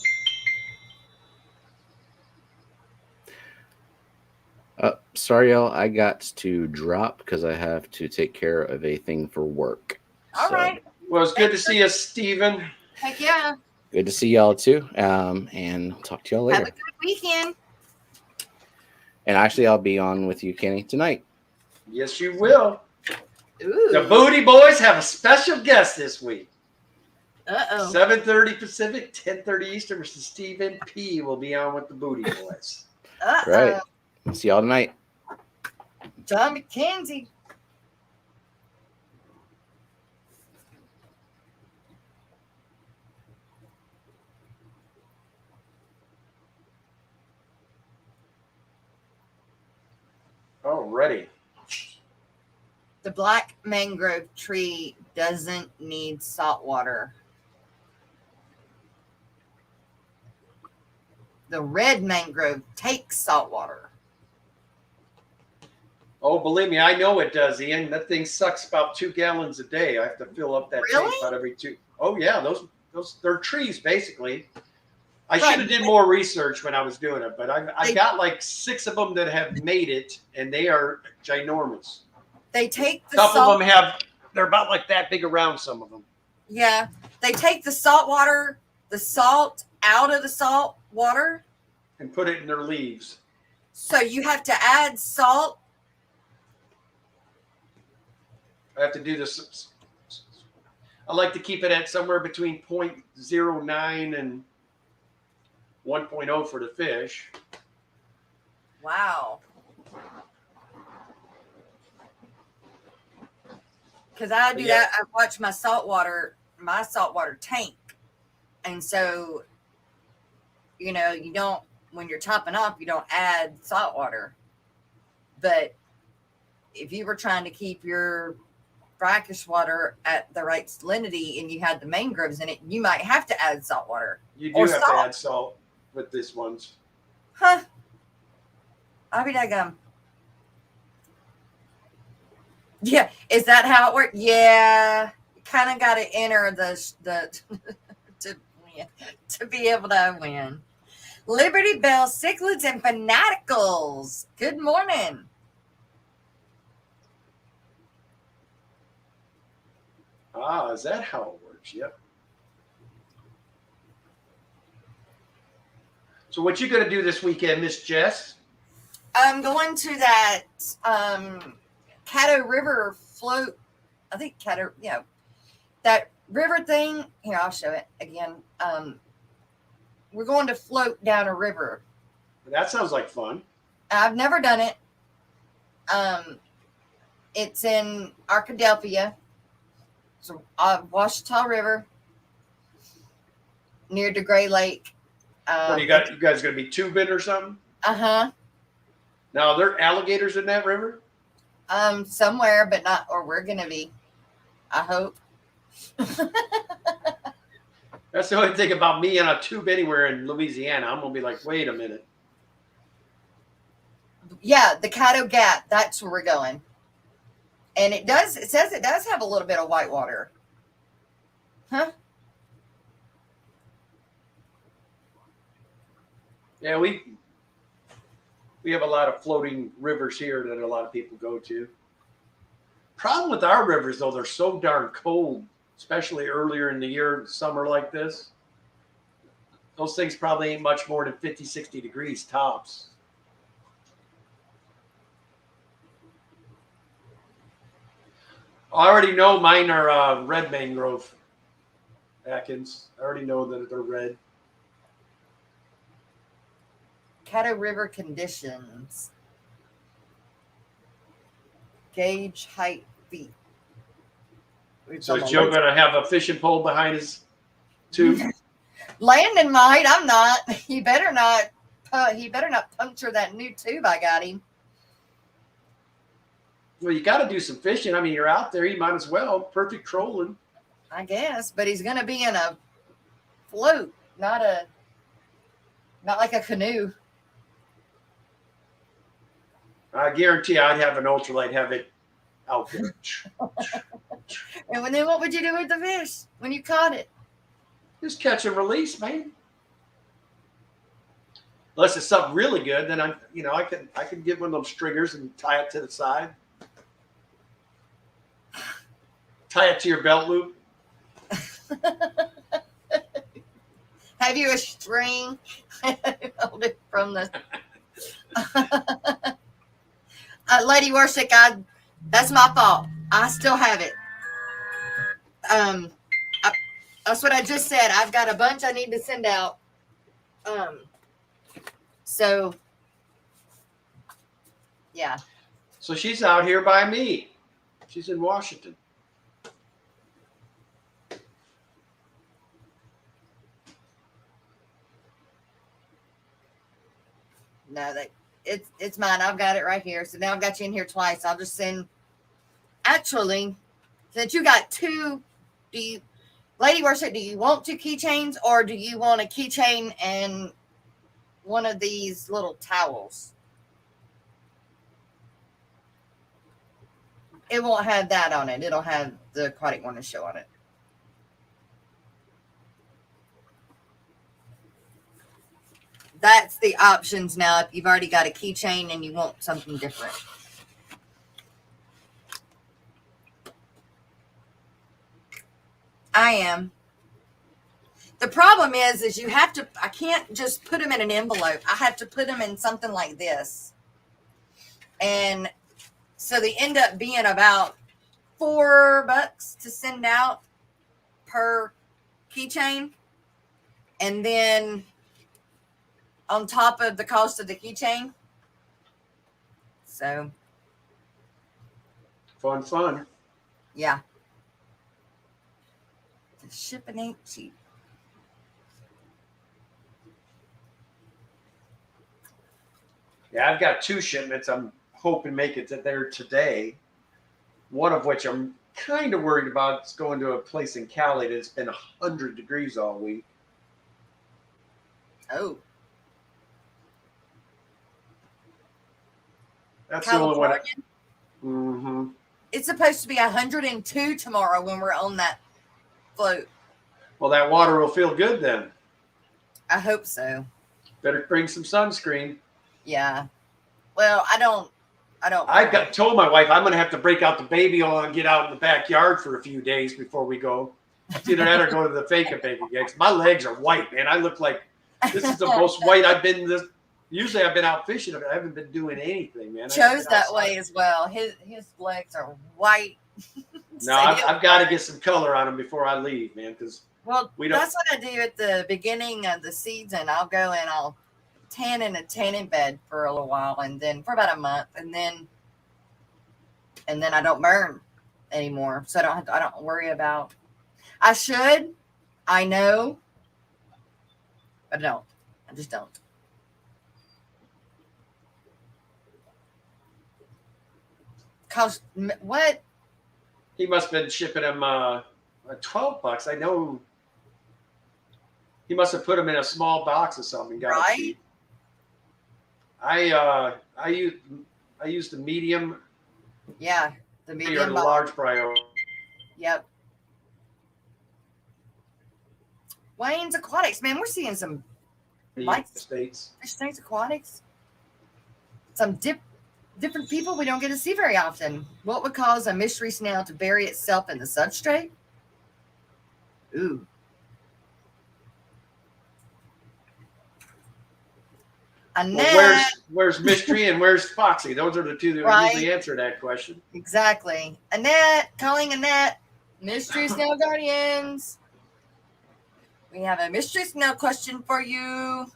Sorry, y'all. I got to drop because I have to take care of a thing for work. All right. Well, it's good to see you, Stephen. Heck yeah. Good to see y'all too. And I'll talk to y'all later. Have a good weekend. And actually, I'll be on with you, Kenny, tonight. Yes, you will. Ooh. The Booty Boys have a special guest this week. Uh-oh. 7:30 Pacific, 10:30 Eastern. Mr. Stephen P. will be on with the Booty Boys. Uh-oh. Right. See y'all tonight. John McKenzie. Alrighty. The black mangrove tree doesn't need salt water. The red mangrove takes salt water. Oh, believe me, I know it does, Ian. That thing sucks about 2 gallons a day. I have to fill up that tank about every 2. Oh yeah, those they're trees basically. I should have did more research when I was doing it, but I got like 6 of them that have made it, and they are ginormous. They take the couple salt. of them they're about like that big around. Some of them. Yeah, they take the salt water, the salt out of the salt water, and put it in their leaves. So you have to add salt. I have to do this. I like to keep it at somewhere between 0.09 and 1.0 for the fish. Wow. Because I do that. I watch my saltwater tank. And so, you know, you don't, when you're topping off, you don't add salt water. But if you were trying to keep your brackish water at the right salinity and you had the mangroves in it, you might have to add salt water. You do have to add salt with this ones. Huh. I'll be that gum. Yeah, is that how it works? Yeah, you kind of got to enter the to win, to be able to win. Liberty Bell, Cichlids, and Fanaticals. Good morning. Ah, is that how it works? Yep. So what you gonna do this weekend, Miss Jess? I'm going to that Caddo River float. I think Caddo, that river thing. Here, I'll show it again. We're going to float down a river. That sounds like fun. I've never done it. It's in Arkadelphia, so Washita River, near the Gray Lake. What do you got? You guys gonna be tubing or something? Uh-huh. Now, are there alligators in that river? Somewhere, but not, or we're gonna be, I hope. That's the only thing about me on a tube anywhere in Louisiana. I'm gonna be like, wait a minute. Yeah, the Caddo Gap, that's where we're going. And it says it does have a little bit of whitewater. Huh? Yeah, we have a lot of floating rivers here that a lot of people go to. Problem with our rivers, though, they're so darn cold, especially earlier in the year, summer like this. Those things probably ain't much more than 50, 60 degrees tops. I already know mine are red mangrove, Atkins. I already know that they're red. Caddo River conditions. Gauge height feet. So is Joe going to have a fishing pole behind his tube? Landon might. I'm not. He better not. He better not puncture that new tube I got him. Well, you got to do some fishing. I mean, you're out there. You might as well. Perfect trolling. I guess, but he's going to be in a float, not like a canoe. I guarantee I'd have an ultralight, have it out there. And then what would you do with the fish when you caught it? Just catch and release, man. Unless it's something really good, then I can get one of those stringers and tie it to the side. Tie it to your belt loop. Have you a string? Hold it from the Lady Worship. That's my fault. I still have it. That's what I just said. I've got a bunch I need to send out. So yeah. So she's out here by me. She's in Washington. No, it's mine. I've got it right here. So now I've got you in here twice. I'll just send. Actually, since you got two, Lady Worship, do you want two keychains or do you want a keychain and one of these little towels? It won't have that on it. It'll have the Aquatic Wonder Show on it. That's the options now if you've already got a keychain and you want something different. I am. The problem is you have to, I can't just put them in an envelope. I have to put them in something like this. And so they end up being about $4 to send out per keychain. And then on top of the cost of the keychain. So. Fun. Yeah. The shipping ain't cheap. Yeah, I've got 2 shipments. I'm hoping make it to there today. One of which I'm kind of worried about. It's going to a place in Cali that's been 100 degrees all week. Oh. That's California? the only one. Mm-hmm. It's supposed to be 102 tomorrow when we're on that float. Well, that water will feel good then. I hope so. Better bring some sunscreen. Yeah. Well, I don't. Told my wife I'm going to have to break out the baby oil and get out in the backyard for a few days before we go. It's either that or go to the fake a baby gigs. My legs are white, man. I look like this is the most white I've been. Usually I've been out fishing. I haven't been doing anything, man. Chose that way as well. His legs are white. No, I've got to get some color on them before I leave, man. Because that's what I do at the beginning of the season. I'll go and I'll tan in a tanning bed for a little while, and then for about a month, and then I don't burn anymore. So I don't worry about. I should, I know, but I don't. I just don't. Cost what? He must have been shipping them $12. I know he must have put them in a small box or something. Right. I use the medium. Yeah, the medium. Or the large priority. Yep. Wayne's Aquatics, man, we're seeing some States. Fish States Aquatics. Some different people we don't get to see very often. What would cause a mystery snail to bury itself in the substrate? Ooh. Well, where's Mystery and where's Foxy? Those are the two that usually answer that question. Exactly. Annette, calling Annette, Mystery Snail Guardians. We have a mystery snail question for you.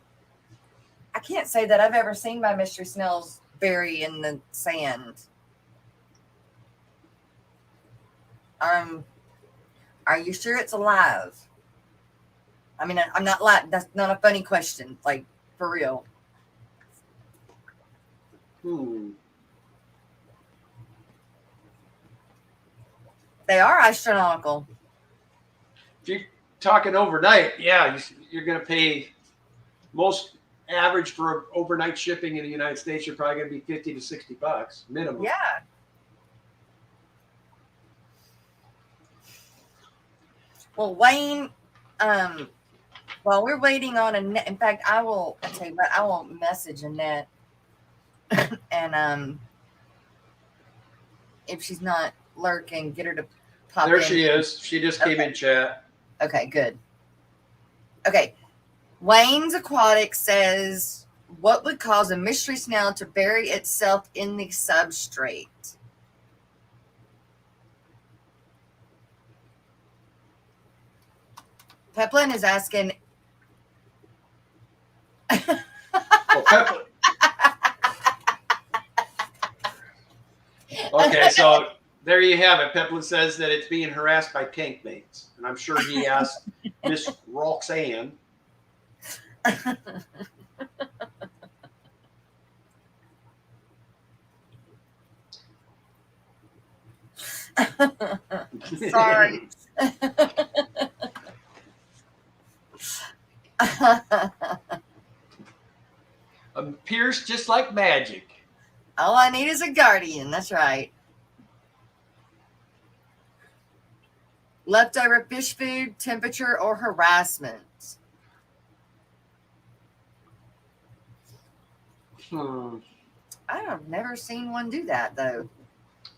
I can't say that I've ever seen my mystery snails bury in the sand. Are you sure it's alive? I mean, I'm not lying. That's not a funny question. Like, for real. They are astronomical. If you're talking overnight, yeah, you're going to pay most average for overnight shipping in the United States. You're probably going to be $50 to $60 minimum. Yeah. Well, Wayne, while we're waiting on Annette, in fact, I'll tell you what, I will message Annette and if she's not lurking, get her to pop in. There she is. She just came in chat. Okay, good. Okay. Wayne's Aquatic says, what would cause a mystery snail to bury itself in the substrate? Peplin is asking. Peplin. Okay, so there you have it. Peplin says that it's being harassed by tank mates. And I'm sure he asked Miss Roxanne. Sorry. Appears just like magic. All I need is a guardian. That's right. Leftover fish food, temperature, or harassment. I have never seen one do that, though.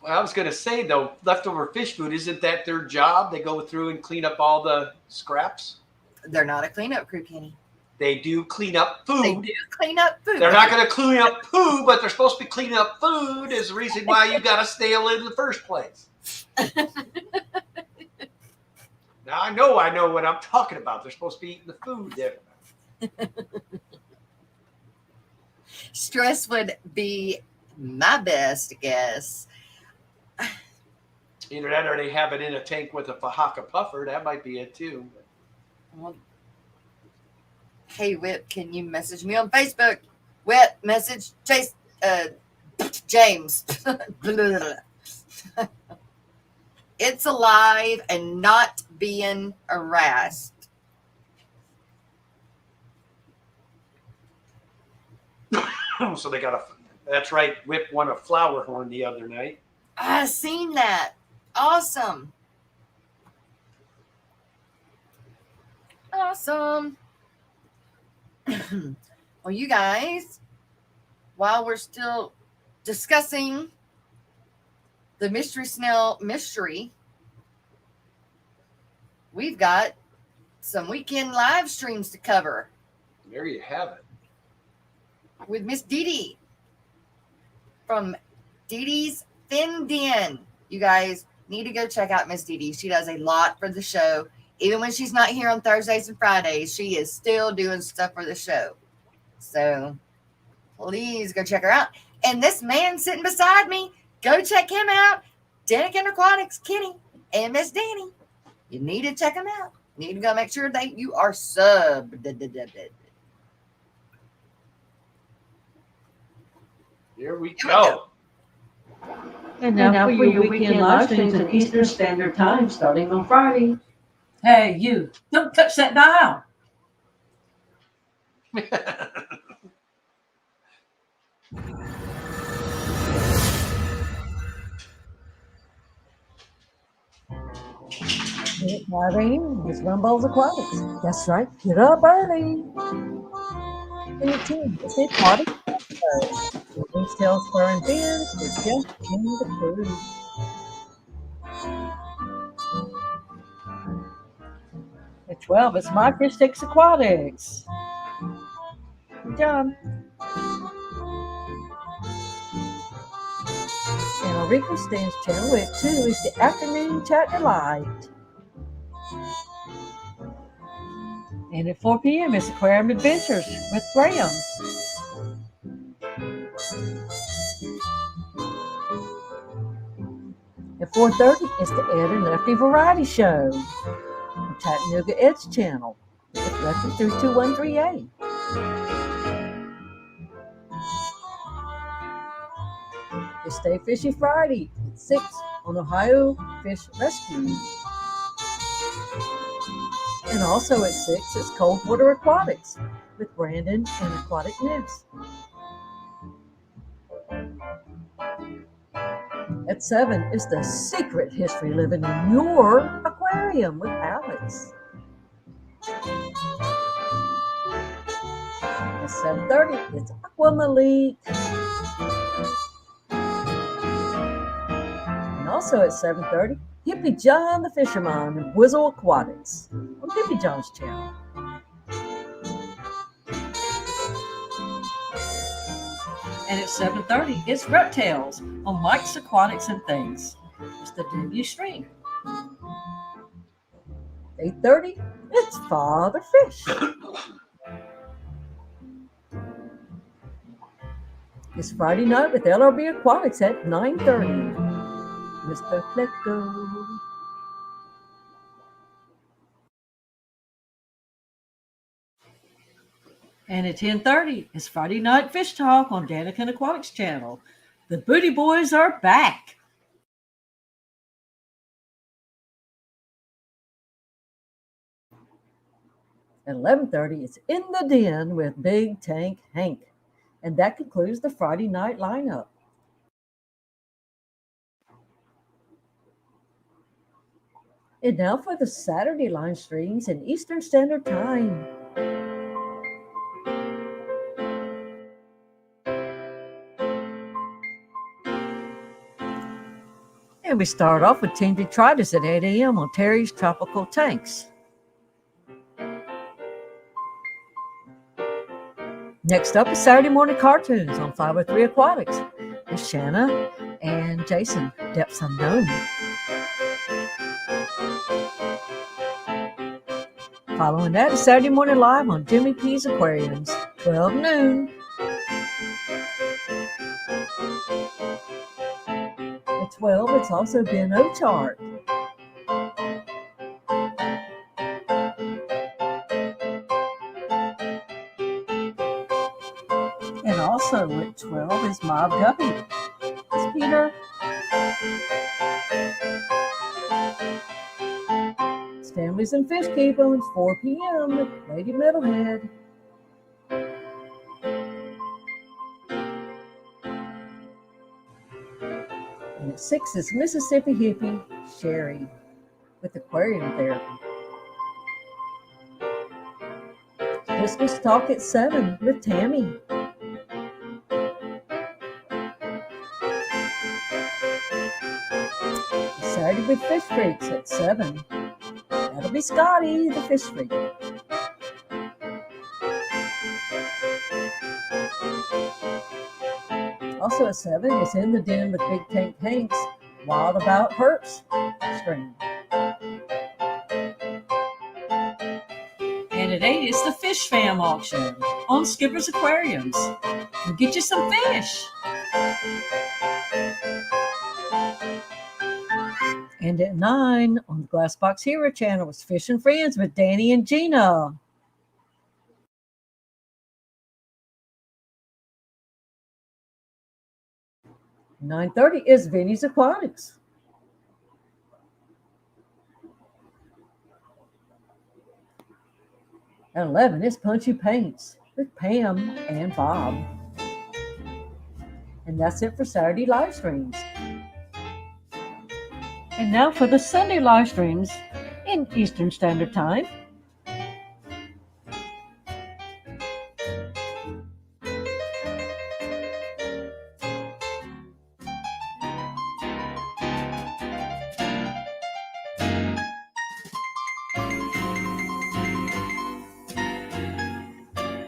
Well, I was going to say, though, leftover fish food, isn't that their job? They go through and clean up all the scraps? They're not a cleanup crew, Kenny. They do clean up food. They do clean up food. They're not going to clean up poo, but they're supposed to be cleaning up food is the reason why you got to stale in the first place. Now, I know what I'm talking about. They're supposed to be eating the food there. Stress would be my best guess. Either that or they have it in a tank with a Fahaka puffer. That might be it, too. Well, hey, Whip, can you message me on Facebook? Whip, message Chase, James. It's alive and not being harassed. So they got that's right. Whip won a flower horn the other night. I seen that. Awesome. Awesome. Well, you guys, while we're still discussing the mystery snail mystery, we've got some weekend live streams to cover There you have it. with Miss Dee Dee from Dee Dee's Fin Den. You guys need to go check out Miss Dee Dee. She does a lot for the show. Even when she's not here on Thursdays and Fridays, she is still doing stuff for the show. So please go check her out. And this man sitting beside me, go check him out. Danican Aquatics, Kenny, and Miss Danny. You need to check them out. You need to go make sure that you are subbed. Here we go. And now for your weekend live streams at Eastern Standard Time starting on Friday. Hey, you, don't touch that dial. It's 5 a.m. It's Rumbles Aquatics. That's right. Get up early. And your team, it's the Aquatic Show. These tails, fur, and fins, we're just in the crew. At 12, it's My Fish Sticks Aquatics. Good job. And on Rico Stan's channel at 2 is the Afternoon Chat Delight. And at 4 p.m. it's Aquarium Adventures with Graham. At 4:30 it's the Ed and Lefty Variety Show on Chattanooga Ed's channel with Lefty 3213A. It's Stay Fishy Friday at 6 on Ohio Fish Rescue. And also at 6 is Cold Water Aquatics with Brandon and Aquatic Nymphs. At 7 is The Secret History Living in Your Aquarium with Alex. At 7:30, it's Aqua Malik. And also at 7:30, Hippie John the Fisherman and Whizzle Aquatics on Hippie John's channel. And at 7:30, it's Reptiles on Mike's Aquatics and Things. It's the debut stream. 8:30, it's Father Fish. It's Friday night with LRB Aquatics at 9:30. Mr. Flecko. And at 10:30, it's Friday Night Fish Talk on Danican Aquatics channel. The Booty Boys are back. At 11:30, it's In the Den with Big Tank Hank. And that concludes the Friday night lineup. And now for the Saturday line streams in Eastern Standard Time. And we start off with Team Detritus at 8 a.m. on Terry's Tropical Tanks. Next up is Saturday Morning Cartoons on 503 Aquatics with Shanna and Jason, Depths Unknown. Following that is Saturday Morning Live on Jimmy P's Aquariums, 12 noon. At 12, it's also Ben Ochart. And also at 12 is Mob Guppy. It's Peter. It's Families and Fish Keep on 4 p.m. with Lady Metalhead. And at 6 is Mississippi Hippie Sherry with aquarium therapy. Christmas Talk at 7 with Tammy. Saturday with Fish Freaks at 7. That'll be Scotty, the fish freak. Also at 7 is In the Den with Big Tank Hank's Wild About Hertz stream. And at 8 is the Fish Fam auction on Skipper's Aquariums. We'll get you some fish. And at 9 on the Glassbox Hero channel is Fish and Friends with Danny and Gina. $9:30 is Vinny's Aquatics. At 11 is Punchy Paints with Pam and Bob. And that's it for Saturday live streams. And now for the Sunday live streams in Eastern Standard Time.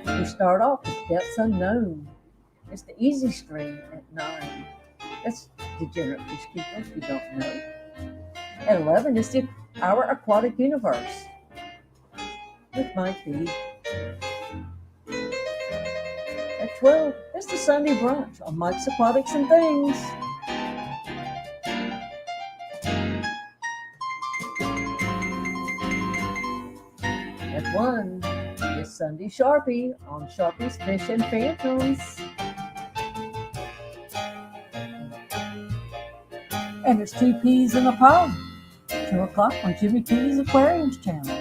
We start off with Depths Unknown. It's the easy stream at 9. That's Degenerate Fish Keeper, if you don't know. At 11 is Our Aquatic Universe with Mike B. At 12 is the Sunday Brunch on Mike's Aquatics and Things. At 1 is Sunday Sharpie on Sharpie's Fish and Phantoms. And it's 2 peas in a pod. 2 o'clock on Jimmy P's Aquariums channel.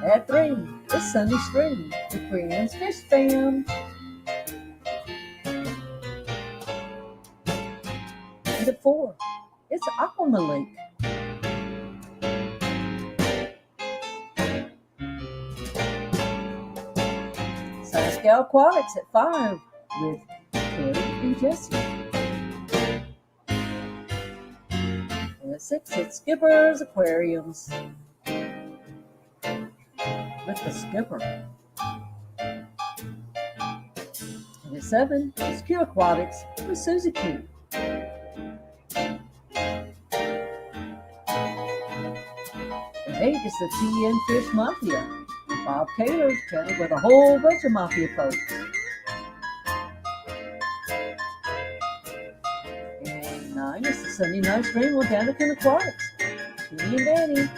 At 3 is Sunday Stream with Brianne's Fish Fam. And at 4, it's Aquamalik. Saskia Aquatics at 5 with Carrie and Jesse. And at 6, it's Skipper's Aquariums with the Skipper. And at 7, it's Q Aquatics with Susie Q. At 8 is the TN Fish Mafia with Bob Taylor's channel with a whole bunch of Mafia folks. And 9 is the Sunday Night Stream with Aquatic and Aquatics. Kenny and Danny.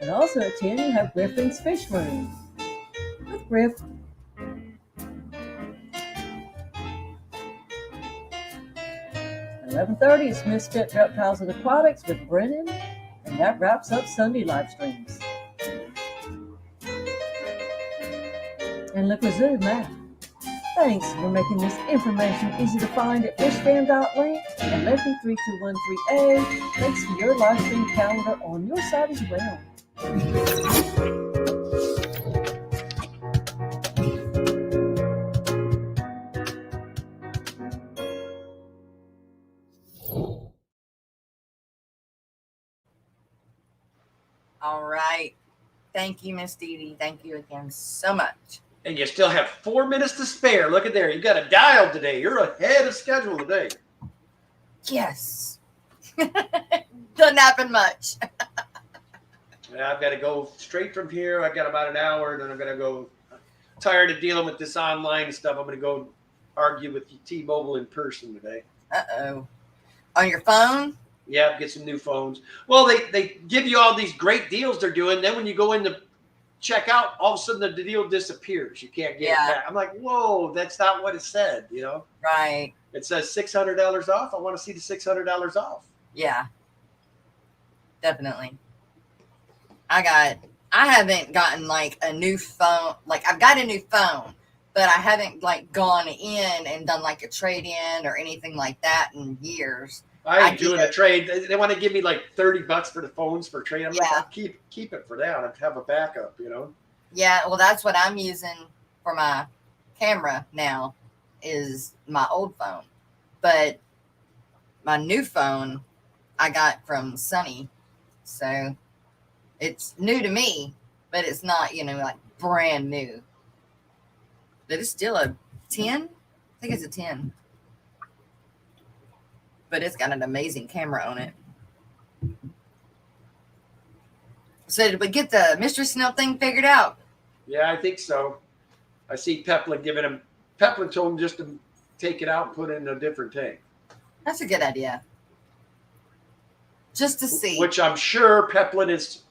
And also at 10, you have Griffin's Fish Room with Griff. At 11:30 is Misfit Reptiles and Aquatics with Brennan. And that wraps up Sunday live streams. And look who's doing that. Thanks for making this information easy to find at fishfan.link and Lefty3213A. Thanks for your live stream calendar on your site as well. All right. Thank you, Miss Dee Dee. Thank you again so much. And you still have 4 minutes to spare. Look at there. You got a dial today. You're ahead of schedule today. Yes. Doesn't happen much. I've got to go straight from here. I got about an hour, and then I'm going to go. Tired of dealing with this online stuff. I'm going to go argue with T-Mobile in person today. Uh-oh. On your phone? Yeah, get some new phones. Well, they give you all these great deals they're doing. Then when you go in to check out, all of a sudden the deal disappears. You can't get it back. I'm like, whoa, that's not what it said, you know? Right. It says $600 off. I want to see the $600 off. Yeah. Definitely. I I haven't gotten like a new phone. Like I've got a new phone, but I haven't like gone in and done like a trade-in or anything like that in years. I ain't doing a trade. They want to give me like $30 for the phones for trade. I'm like, Yeah. I'll keep it for that. I'd have a backup, you know. Yeah, well, that's what I'm using for my camera now is my old phone. But my new phone I got from Sunny. So it's new to me, but it's not, you know, like brand new. But it's still a 10. I think it's a 10. But it's got an amazing camera on it. So did we get the Mystery Snail thing figured out? Yeah, I think so. I see Peplin giving him. Peplin told him just to take it out and put it in a different tank. That's a good idea. Just to see. Which I'm sure Peplin is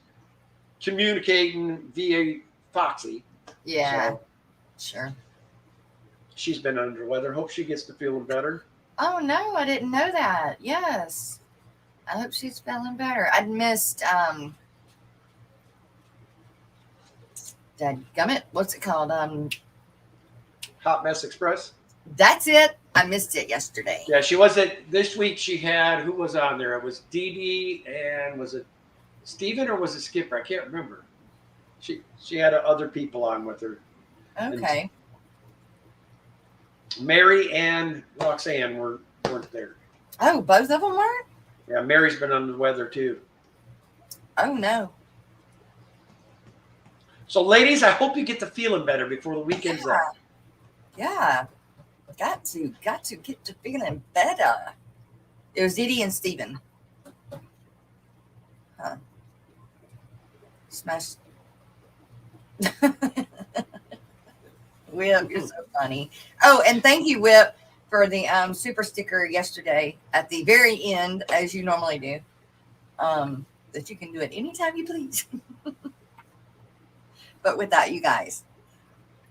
communicating via Foxy. Yeah, So sure. she's been under the weather. Hope she gets to feeling better. Oh no, I didn't know that. Yes. I hope she's feeling better. I'd missed dadgummit. What's it called? Hot Mess Express. That's it. I missed it yesterday. Yeah, she wasn't. This week she had, who was on there? It was Dee Dee and was it Steven or was it Skipper? I can't remember. She had other people on with her. Okay. And Mary and Roxanne weren't there. Oh, both of them weren't? Yeah, Mary's been under the weather too. Oh no. So ladies, I hope you get to feeling better before the weekend's out. Yeah. Got to get to feeling better. It was Dee Dee and Steven. Huh. Smash. Whip, you're so funny. Oh, and thank you, Whip, for the super sticker yesterday at the very end, as you normally do. That you can do it anytime you please. But with that, you guys,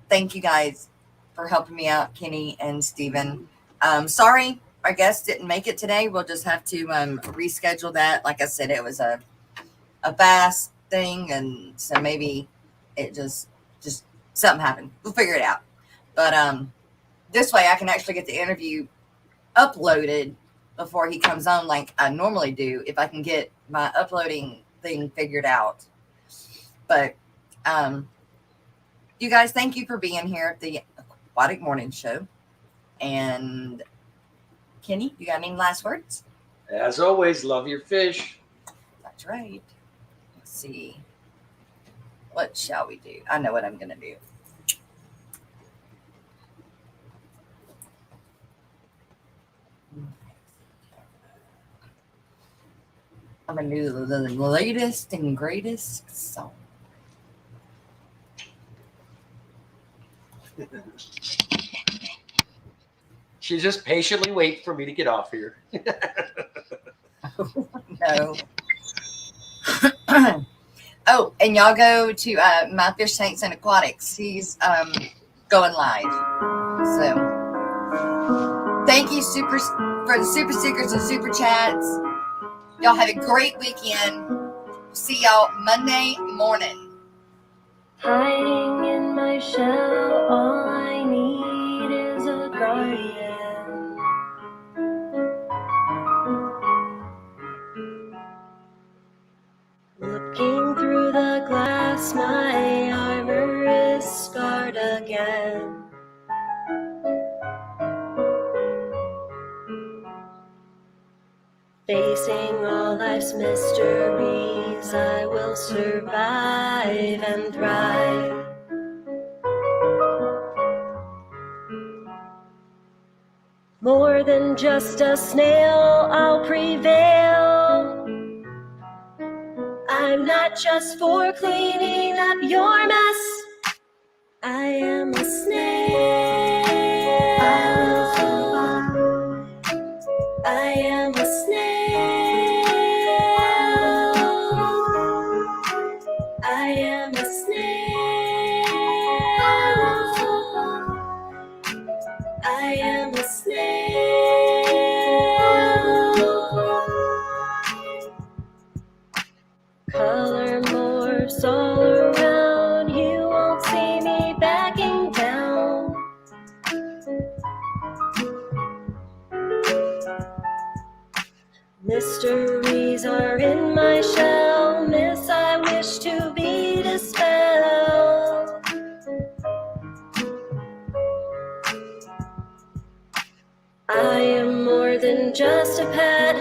thank you guys for helping me out, Kenny and Steven. Sorry, our guest didn't make it today. We'll just have to reschedule that. Like I said, it was a fast thing, and so maybe it just something happened. We'll figure it out. But this way I can actually get the interview uploaded before he comes on like I normally do, if I can get my uploading thing figured out. But you guys, thank you for being here at the Aquatic Morning Show. And Kenny, you got any last words? As always, love your fish. That's right. Let's see. What shall we do? I know what I'm going to do. I'm going to do the latest and greatest song. She just patiently waits for me to get off here. No. Oh, and y'all go to My Fish Tanks and Aquatics. He's going live. So thank you for the super stickers and super chats. Y'all have a great weekend. See y'all Monday morning. Hiding in my shell, all I need is a guardian. Looking through the glass, my armor is scarred again. Facing all life's mysteries, I will survive and thrive. More than just a snail, I'll prevail. I'm not just for cleaning up your mess. I am a snail. I will survive. I am a snail. I am a snail. I am a snail. Color morphs all around. mysteries are in my shell. Myths I wish to be dispelled. I am more than just a pet.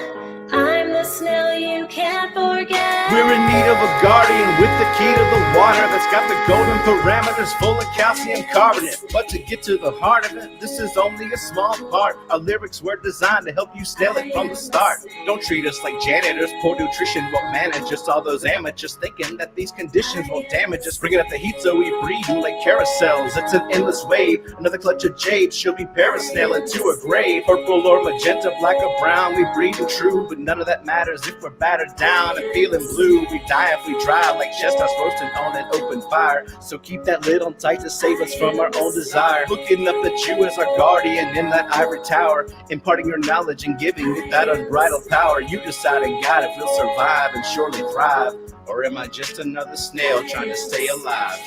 I'm the snail you can't forget. We're in need of a guardian with the key to the water that's got the golden parameters full of calcium carbonate. But to get to the heart of it, this is only a small part. Our lyrics were designed to help you nail it from the start. Don't treat us like janitors, poor nutrition won't manage us. All those amateurs thinking that these conditions won't damage us. Bringing up the heat so we breathe like carousels. It's an endless wave, another clutch of jade. She'll be parasailing to her grave. Purple or magenta, black or brown, we breathe and true. But none of that matters if we're battered down and feeling blue. We die if we dry like chestnuts roasting on an open fire. So keep that lid on tight to save us from our own desire. Looking up at you as our guardian in that ivory tower, imparting your knowledge and giving it that unbridled power. You decide and guide if we'll survive and surely thrive. Or am I just another snail trying to stay alive?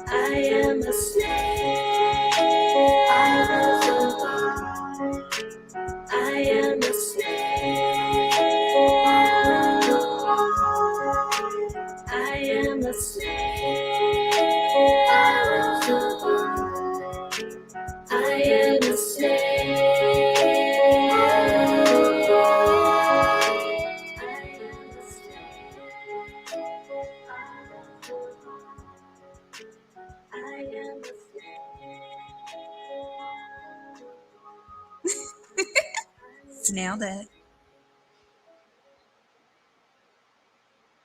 I am a snail. I will survive. I am a snail. I am a snail. I will survive. I am a snail. Snailed it.